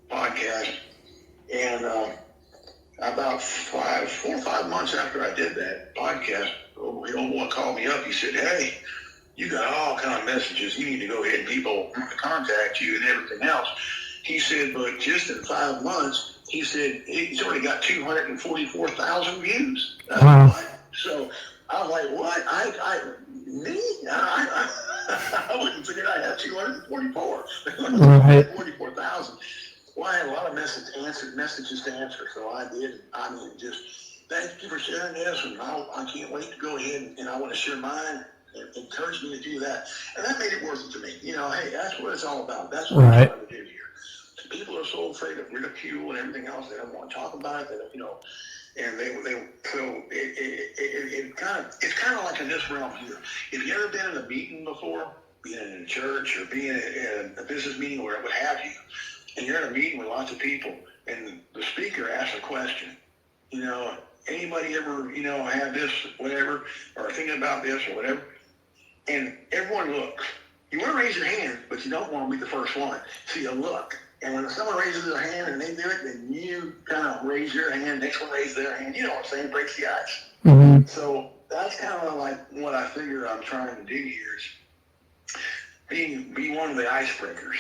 podcast. And about 4 or 5 months after I did that podcast, the old boy called me up. He said, "Hey, you got all kind of messages. You need to go ahead and people contact you and everything else." He said, "But just in 5 months," he said, "he's already got 244,000 views." Wow. So I was like, "What? Me? I wouldn't figure I'd have 244. Right. 44,000. Well, I had a lot of messages to answer, so I did. I mean, just thank you for sharing this, and I can't wait to go ahead and I want to share mine. And encourage me to do that, and that made it worth it to me. Hey, that's what it's all about. That's what I'm trying to do here. People are so afraid of ridicule and everything else. They don't want to talk about it. They don't, and so it's kind of like in this realm here. If you ever been in a meeting before, being in a church or being in a business meeting or what have you, and you're in a meeting with lots of people, and the speaker asks a question, anybody ever, had this, whatever, or thinking about this or whatever, and everyone looks. You want to raise your hand, but you don't want to be the first one. So you look. And when someone raises their hand and they do it, then you kind of raise your hand, next one raises their hand. You know what I'm saying? Breaks the ice. Mm-hmm. So that's kind of like what I figure I'm trying to do here is be one of the icebreakers.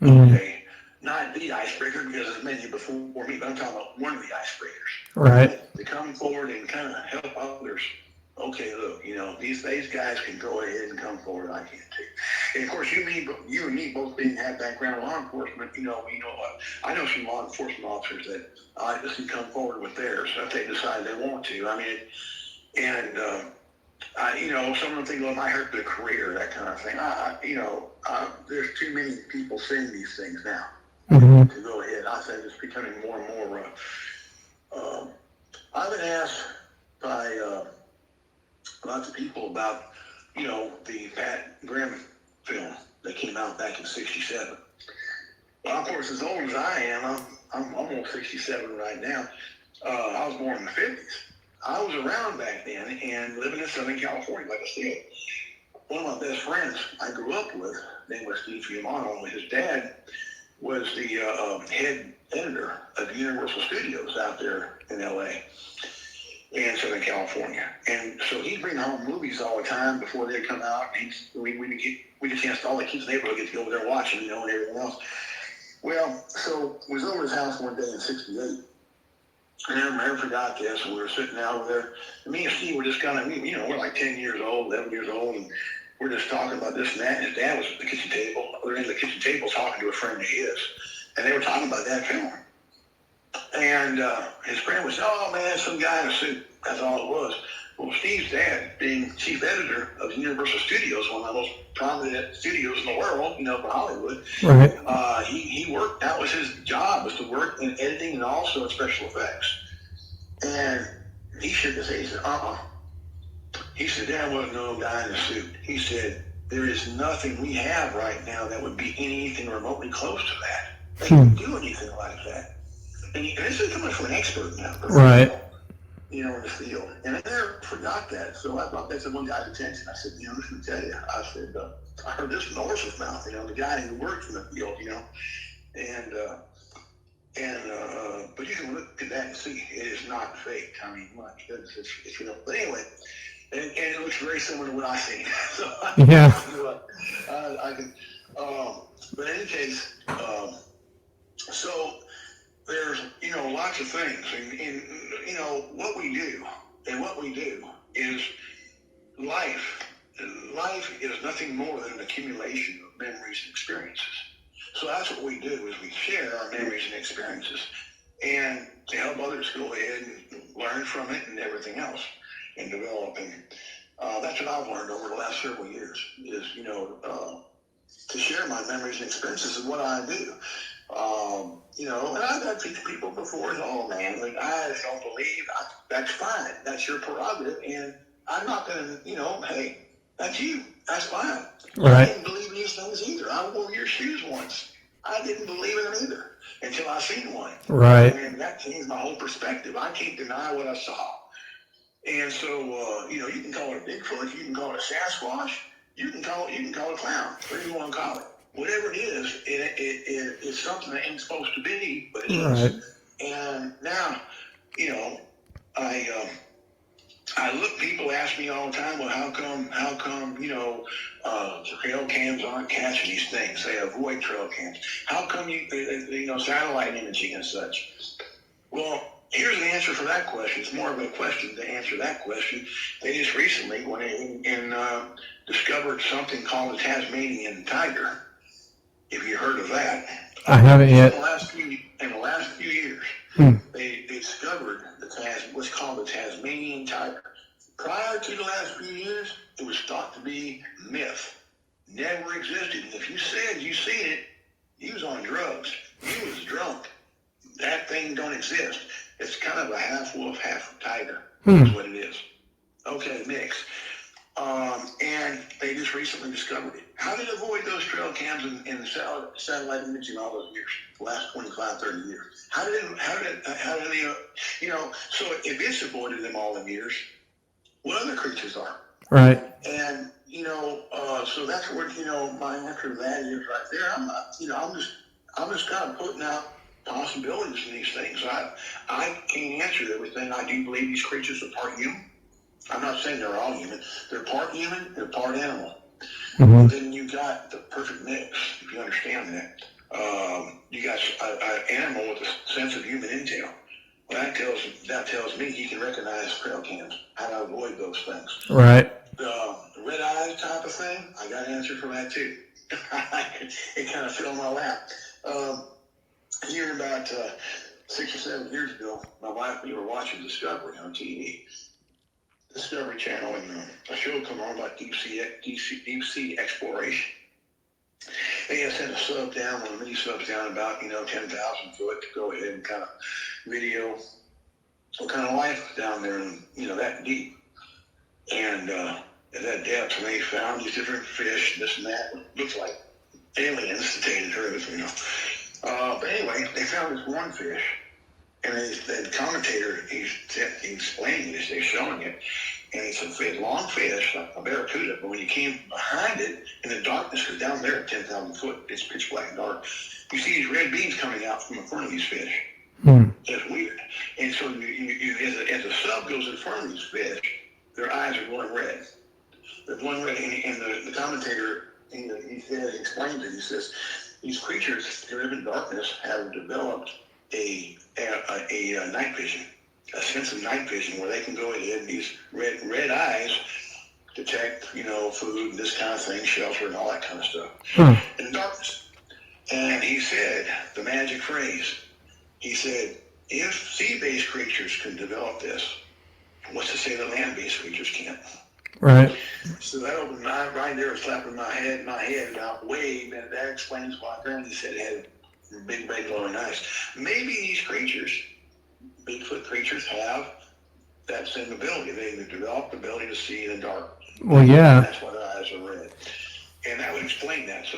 Mm-hmm. Okay? Not the icebreaker because there's many before me, but I'm talking about one of the icebreakers. Right. To come forward and kind of help others. Okay, look, these guys can go ahead and come forward. I can't too. And of course, you and me both being have background in law enforcement. I know some law enforcement officers that I just can come forward with theirs if they decide they want to. I mean, some of them think, well, it might hurt their career, that kind of thing. There's too many people saying these things now. Mm-hmm. To go ahead, I think it's becoming more and more. I've been asked by lots of people about, the Pat Grimm film that came out back in '67. Well, of course, as old as I am, I'm almost 67 right now. I was born in the 50s. I was around back then and living in Southern California, like I said. One of my best friends I grew up with, named was Steve Fiumano. His dad was the head editor of Universal Studios out there in L.A. in Southern California. And so he'd bring home movies all the time before they'd come out. And we'd get a chance to all the kids in the neighborhood get to go over there and watch them, and everything else. Well, so we was over his house one day in '68. And I never forgot this. We were sitting out over there. And me and Steve were just kind of, we're like 10 years old, 11 years old, and we're just talking about this and that. And his dad was at the kitchen table. Other end of the kitchen table talking to a friend of his. And they were talking about that film. And his friend was, "Oh, man, some guy in a suit." That's all it was. Well, Steve's dad, being chief editor of Universal Studios, one of the most prominent studios in the world, for Hollywood, Right. He worked, that was his job, was to work in editing and also in special effects. And he shook his head. He said, He said, "There wasn't no guy in a suit." He said, "There is nothing we have right now that would be anything remotely close to that. They can do anything like that." And this is coming from an expert now. Right. In the field. And I never forgot that. So I brought that to one guy's attention. I said, "Let me tell you." I said, "I heard this from the horse's mouth, the guy who works in the field, but you can look at that and see it is not fake. I mean, my goodness, it's But anyway, and it looks very similar to what I see. So I can, but in any case, so there's, lots of things. And what we do is life. Life is nothing more than an accumulation of memories and experiences. So that's what we do, is we share our memories and experiences and to help others go ahead and learn from it and everything else. and developing. That's what I've learned over the last several years is, to share my memories and experiences is what I do. And I've had people before, oh man, like, I just don't believe. That's fine. That's your prerogative. And I'm not going to, hey, that's you. That's fine. Right. I didn't believe in these things either. I wore your shoes once. I didn't believe in them either until I seen one. Right. And that changed my whole perspective. I can't deny what I saw. And so, you can call it a Bigfoot, you can call it a Sasquatch, you can call it a clown, whatever you want to call it. Whatever it is, it's something that ain't supposed to be, but it is. And now, I look. People ask me all the time, well, how come, trail cams aren't catching these things? They avoid trail cams. How come satellite imaging and such? Well, here's the answer for that question. It's more of a question to answer that question. They just recently went in and discovered something called the Tasmanian tiger. If you heard of that, I haven't yet. In the last few years, they discovered what's called the Tasmanian tiger. Prior to the last few years, it was thought to be myth. Never existed. And if you said you seen it, you was on drugs. You was drunk. That thing don't exist. It's kind of a half wolf, half tiger. That's what it is. Okay, mix. And they just recently discovered it. How did they avoid those trail cams and satellite imaging all those years, the last 25, 30 years? How did they, so if it's avoided them all in years, what other creatures are? Right. And, so that's what, my answer to that is right there. I'm not, I'm just kind of putting out possibilities in these things. I can't answer everything. I do believe these creatures are part human. I'm not saying they're all human. They're part human, they're part animal. Mm-hmm. Then you got the perfect mix, if you understand that. You got an animal with a sense of human intel. Well, that tells me he can recognize trail cams, how to avoid those things. Right. The red eye type of thing, I got an answer for that too. It kind of fell in my lap. Here about 6 or 7 years ago, my wife, we were watching Discovery on TV. Discovery Channel, and a show come on about deep sea exploration. They had sent a sub down, one of the mini subs down about 10,000 foot to go ahead and kind of video what kind of life was down there, and that deep. And at that depth, and they found these different fish, this and that. Looks like aliens, to tell you the truth, But anyway, they found this one fish. And the commentator, he's explaining this, they're showing it. And it's a long fish, like a barracuda. But when you came behind it, in the darkness, because down there at 10,000 foot, it's pitch black and dark, you see these red beams coming out from in front of these fish. It's weird. And so as the sub goes in front of these fish, their eyes are going red. They're going red. And the commentator, he explains it. He says, these creatures that live in darkness have developed a night vision, a sense of night vision, where they can go ahead and these red eyes detect, food and this kind of thing, shelter and all that kind of stuff in darkness. And he said the magic phrase. He said, if sea-based creatures can develop this, what's to say that land-based creatures can't? Right. So that opened right there, slapping my head about wave, and that explains why Granny said it had big, glowing eyes. Maybe these creatures, Bigfoot creatures, have that same ability. They've developed the ability to see in the dark. Well, yeah. That's why their eyes are red. And that would explain that. So,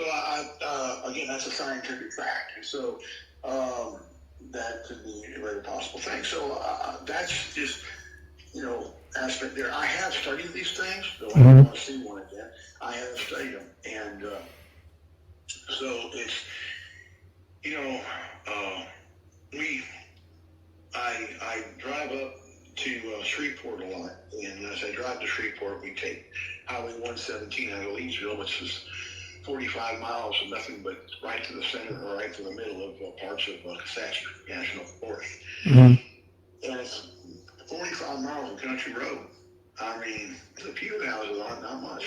again, that's a scientific fact. And so that could be a very possible thing. So that's just, aspect there. I have studied these things, though I don't want to see one again. I have studied them. And so it's, I drive up to Shreveport a lot, and as I drive to Shreveport, we take Highway 117 out of Leesville, which is 45 miles of nothing but right to the center or right to the middle of parts of Cassash National Forest. And it's 45 miles of country road. I mean, there's a few houses on it, not much.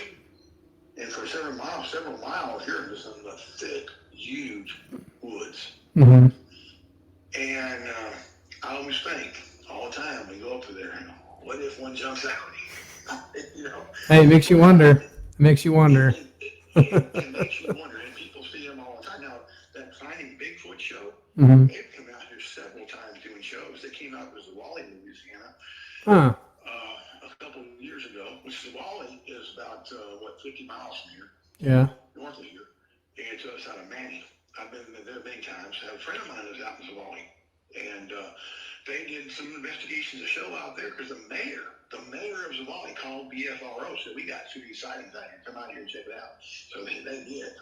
And for several miles, you're just in the thick, huge woods. And I always think, all the time, we go up to there, What if one jumps out? you know. Hey, it makes you wonder. It makes you wonder. It makes you wonder, and people see them all the time. Now, that Finding Bigfoot show, Mm-hmm. they've come out here several times doing shows. They came out to Wally, Louisiana, Huh. a couple of years ago, which Wally is about, 50 miles from here, Yeah. north of here, and it's out of Manny. I've been there many times. I have a friend of mine who's out in Zawali, and they did some investigations to show out there because the mayor of Zawali called BFRO, said we got 2 sightings out here. Come out here and check it out. So they did,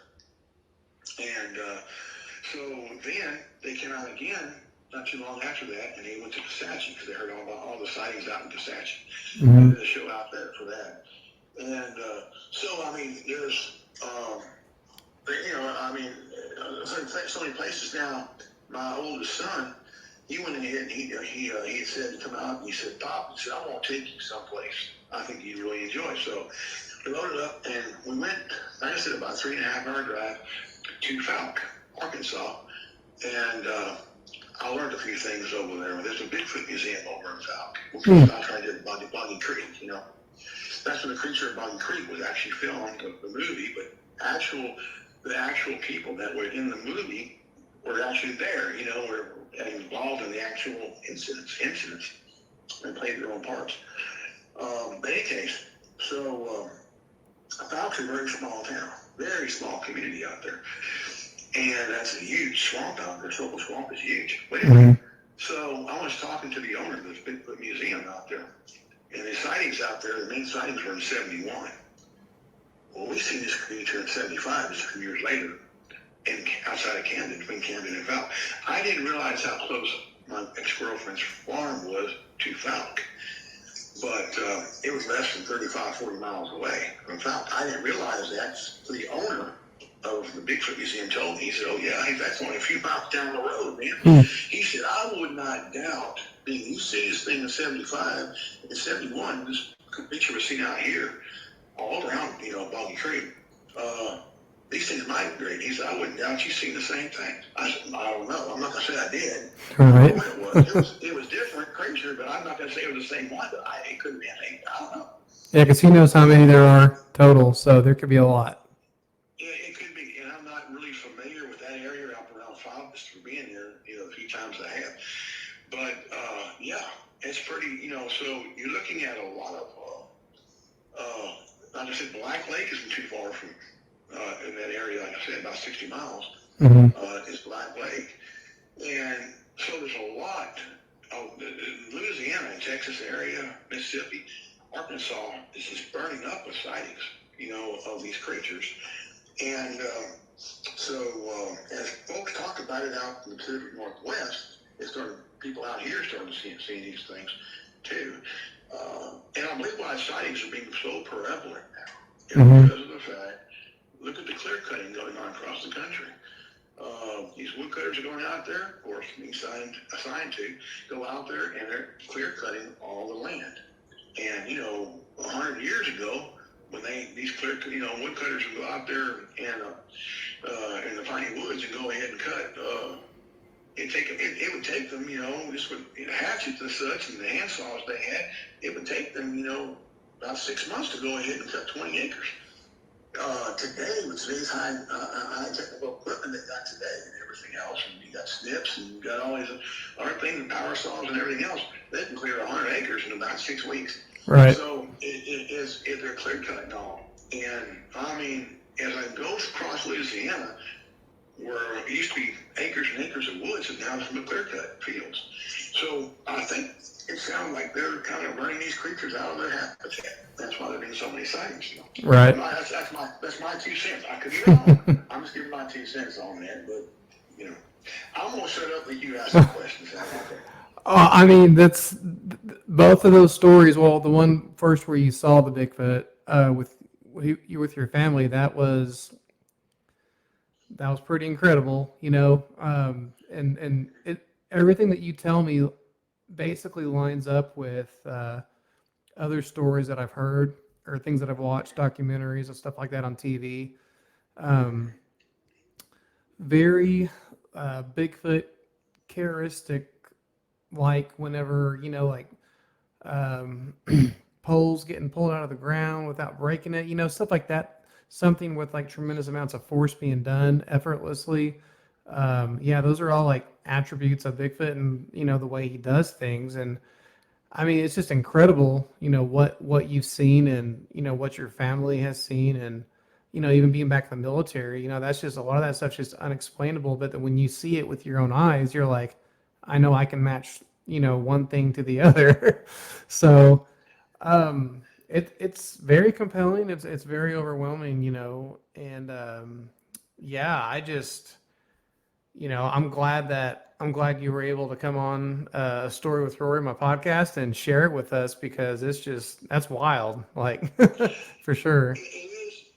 and so then they came out again not too long after that, and they went to Kisatchie because they heard all about all the sightings out in Kisatchie. Mm-hmm. They did a show out there for that, and so I mean, there's so many places now. My oldest son, he went ahead and he said to come out and he said, Pop, he said, I want to take you someplace I think you'd really enjoy. So we loaded up and we went, like I said, about 3.5 hour drive to Falk, Arkansas. And I learned a few things over there. There's a Bigfoot museum over in Falk. I tried to Boggy Creek, you know. That's when the creature of Boggy Creek was actually filmed, the movie, but the actual people that were in the movie were actually there, you know, were involved in the actual incidents, and played their own parts. In any case, so Falk's a very small town, very small community out there. And that's a huge swamp out there. Circle Swamp is huge. But anyway, so I was talking to the owner of this Bigfoot museum out there. And the sightings out there, the main sightings were in 71. Well, we seen this creature in 75, just a few years later, outside of Camden, between Camden and Falk. I didn't realize how close my ex-girlfriend's farm was to Falk. But it was less than 35, 40 miles away from Falk. I didn't realize that. So the owner of the Bigfoot Museum told me, he said, oh yeah, that's only a few miles down the road, man. He said, I would not doubt, being you see this thing in 75, in 71, this creature was seen out here, all around, you know, Boggy Creek. These things migrate. He said, I wouldn't doubt you've seen the same thing. I said, I don't know. I'm not going to say I did. Right. It was different, crazier, but I'm not going to say it was the same one, but it could be anything. I don't know. Yeah, because he knows how many there are total, so there could be a lot. Yeah, it could be, and I'm not really familiar with that area up around Falk, just for being there, you know, a few times I have. But yeah, it's pretty, you know. So you're looking at a lot of, like I said, Black Lake isn't too far from in that area. Like I said, about 60 miles is Black Lake, and so there's a lot of Louisiana and Texas area, Mississippi, Arkansas is just burning up with sightings, you know, of these creatures. And so as folks talk about it out in the Pacific Northwest, people out here starting to see these things too. And I believe why sightings are being so prevalent now is because of the fact, look at the clear cutting going on across the country. These woodcutters are going out there, of course, being assigned to go out there, and they're clear cutting all the land. And, you know, 100 years ago, when these woodcutters would go out there and in the piney woods and go ahead and cut, it would take them, you know, just with hatchets and such and the hand saws they had, it would take them, you know, about 6 months to go ahead and cut 20 acres. Today, with today's high technical equipment they got today and everything else, and you got snips and you got all these other things, and power saws and everything else, they can clear 100 acres in about 6 weeks. Right. So they're clear cutting all. And I mean, as I go across Louisiana, where it used to be acres and acres of woods, and now it's from the clear cut fields. So I think it sounds like they're kind of running these creatures out of their habitat. That's why there have been so many sightings. You know? Right. That's my 2 cents. I could be wrong. I'm just giving my 2 cents on that. But, you know, I'm going to shut up and you ask some questions. I mean, that's both of those stories. Well, the one first where you saw the Bigfoot with your family, that was pretty incredible, you know. And everything that you tell me basically lines up with other stories that I've heard or things that I've watched, documentaries and stuff like that on TV. Very Bigfoot characteristic, like whenever, you know, like um, poles getting pulled out of the ground without breaking it, stuff like that. Something with like tremendous amounts of force being done effortlessly. Yeah, those are all like attributes of Bigfoot and, the way he does things. And I mean, it's just incredible, what you've seen and, what your family has seen. And, even being back in the military, that's just a lot of that stuff's just unexplainable. But then when you see it with your own eyes, you're like, I know I can match, one thing to the other. So, it's very compelling. It's very overwhelming, and, yeah, I just, I'm glad you were able to come on a story with Rory, my podcast, and share it with us because that's wild, like for sure.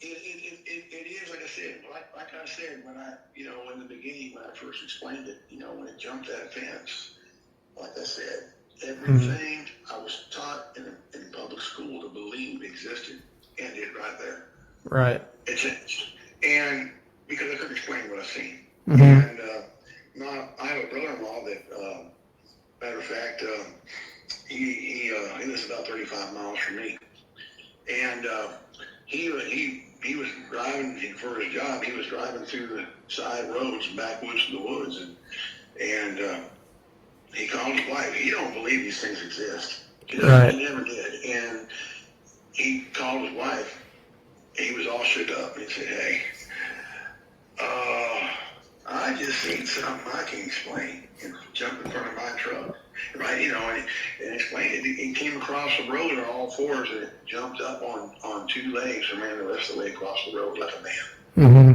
It is like I said, like I said when in the beginning when I first explained it, when it jumped that fence, like I said, Mhm. everything I was taught in public school to believe existed ended right there. Right. It changed, and because I couldn't explain what I seen, Hmm. and now I have a brother-in-law that, matter of fact, he lives about 35 miles from me, and he was driving for his job. He was driving through the side roads, backwoods to the woods, and he called his wife. He don't believe these things exist. Right. He never did, and he called his wife. He was all shook up, and he said, "Hey, I just seen something I can explain and jump in front of my truck." Right, and explained it. He came across the road on all fours and it jumped up on two legs and ran the rest of the way across the road like a man. Hmm.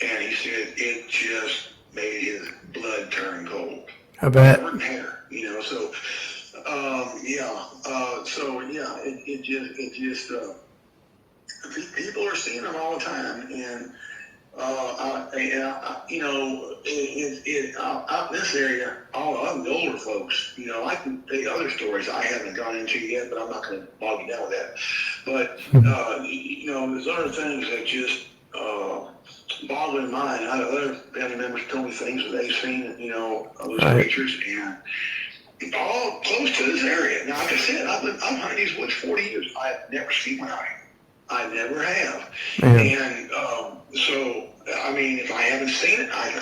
And he said it just made his blood turn cold. I bet. Covered in hair, so yeah. So yeah, people are seeing them all the time, and out in this area, all the older folks, I can tell you other stories I haven't gone into yet, but I'm not going to bog you down with that. But, there's other things that just boggle in mind. Other family members told me things that they've seen, those Right. creatures, and all close to this area. Now, like I said, I've hunted these woods 40 years. I've never seen one out here. I never have. Man. And so, I mean, if I haven't seen it, I'm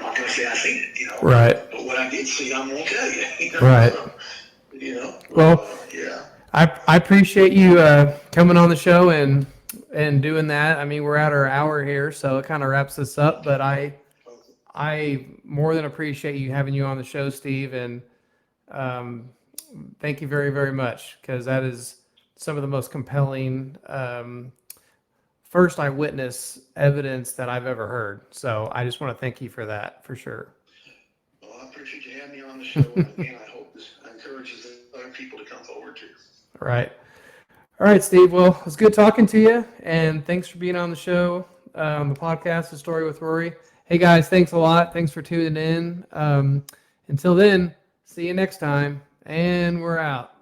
not going to say I've seen it, Right. But what I did see, I'm going to tell you, Right. Well, yeah. I appreciate you coming on the show and doing that. I mean, we're at our hour here, so it kind of wraps us up. But I more than appreciate you having you on the show, Steve, and um, thank you very, very much because that is some of the most compelling first eyewitness evidence that I've ever heard. So I just want to thank you for that, for sure. Well, I appreciate you having me on the show. And again, I hope this encourages other people to come forward too. Right. All right, Steve. Well, it was good talking to you, and thanks for being on the show, the podcast, The Story with Rory. Hey, guys, thanks a lot. Thanks for tuning in. Until then, see you next time, and we're out.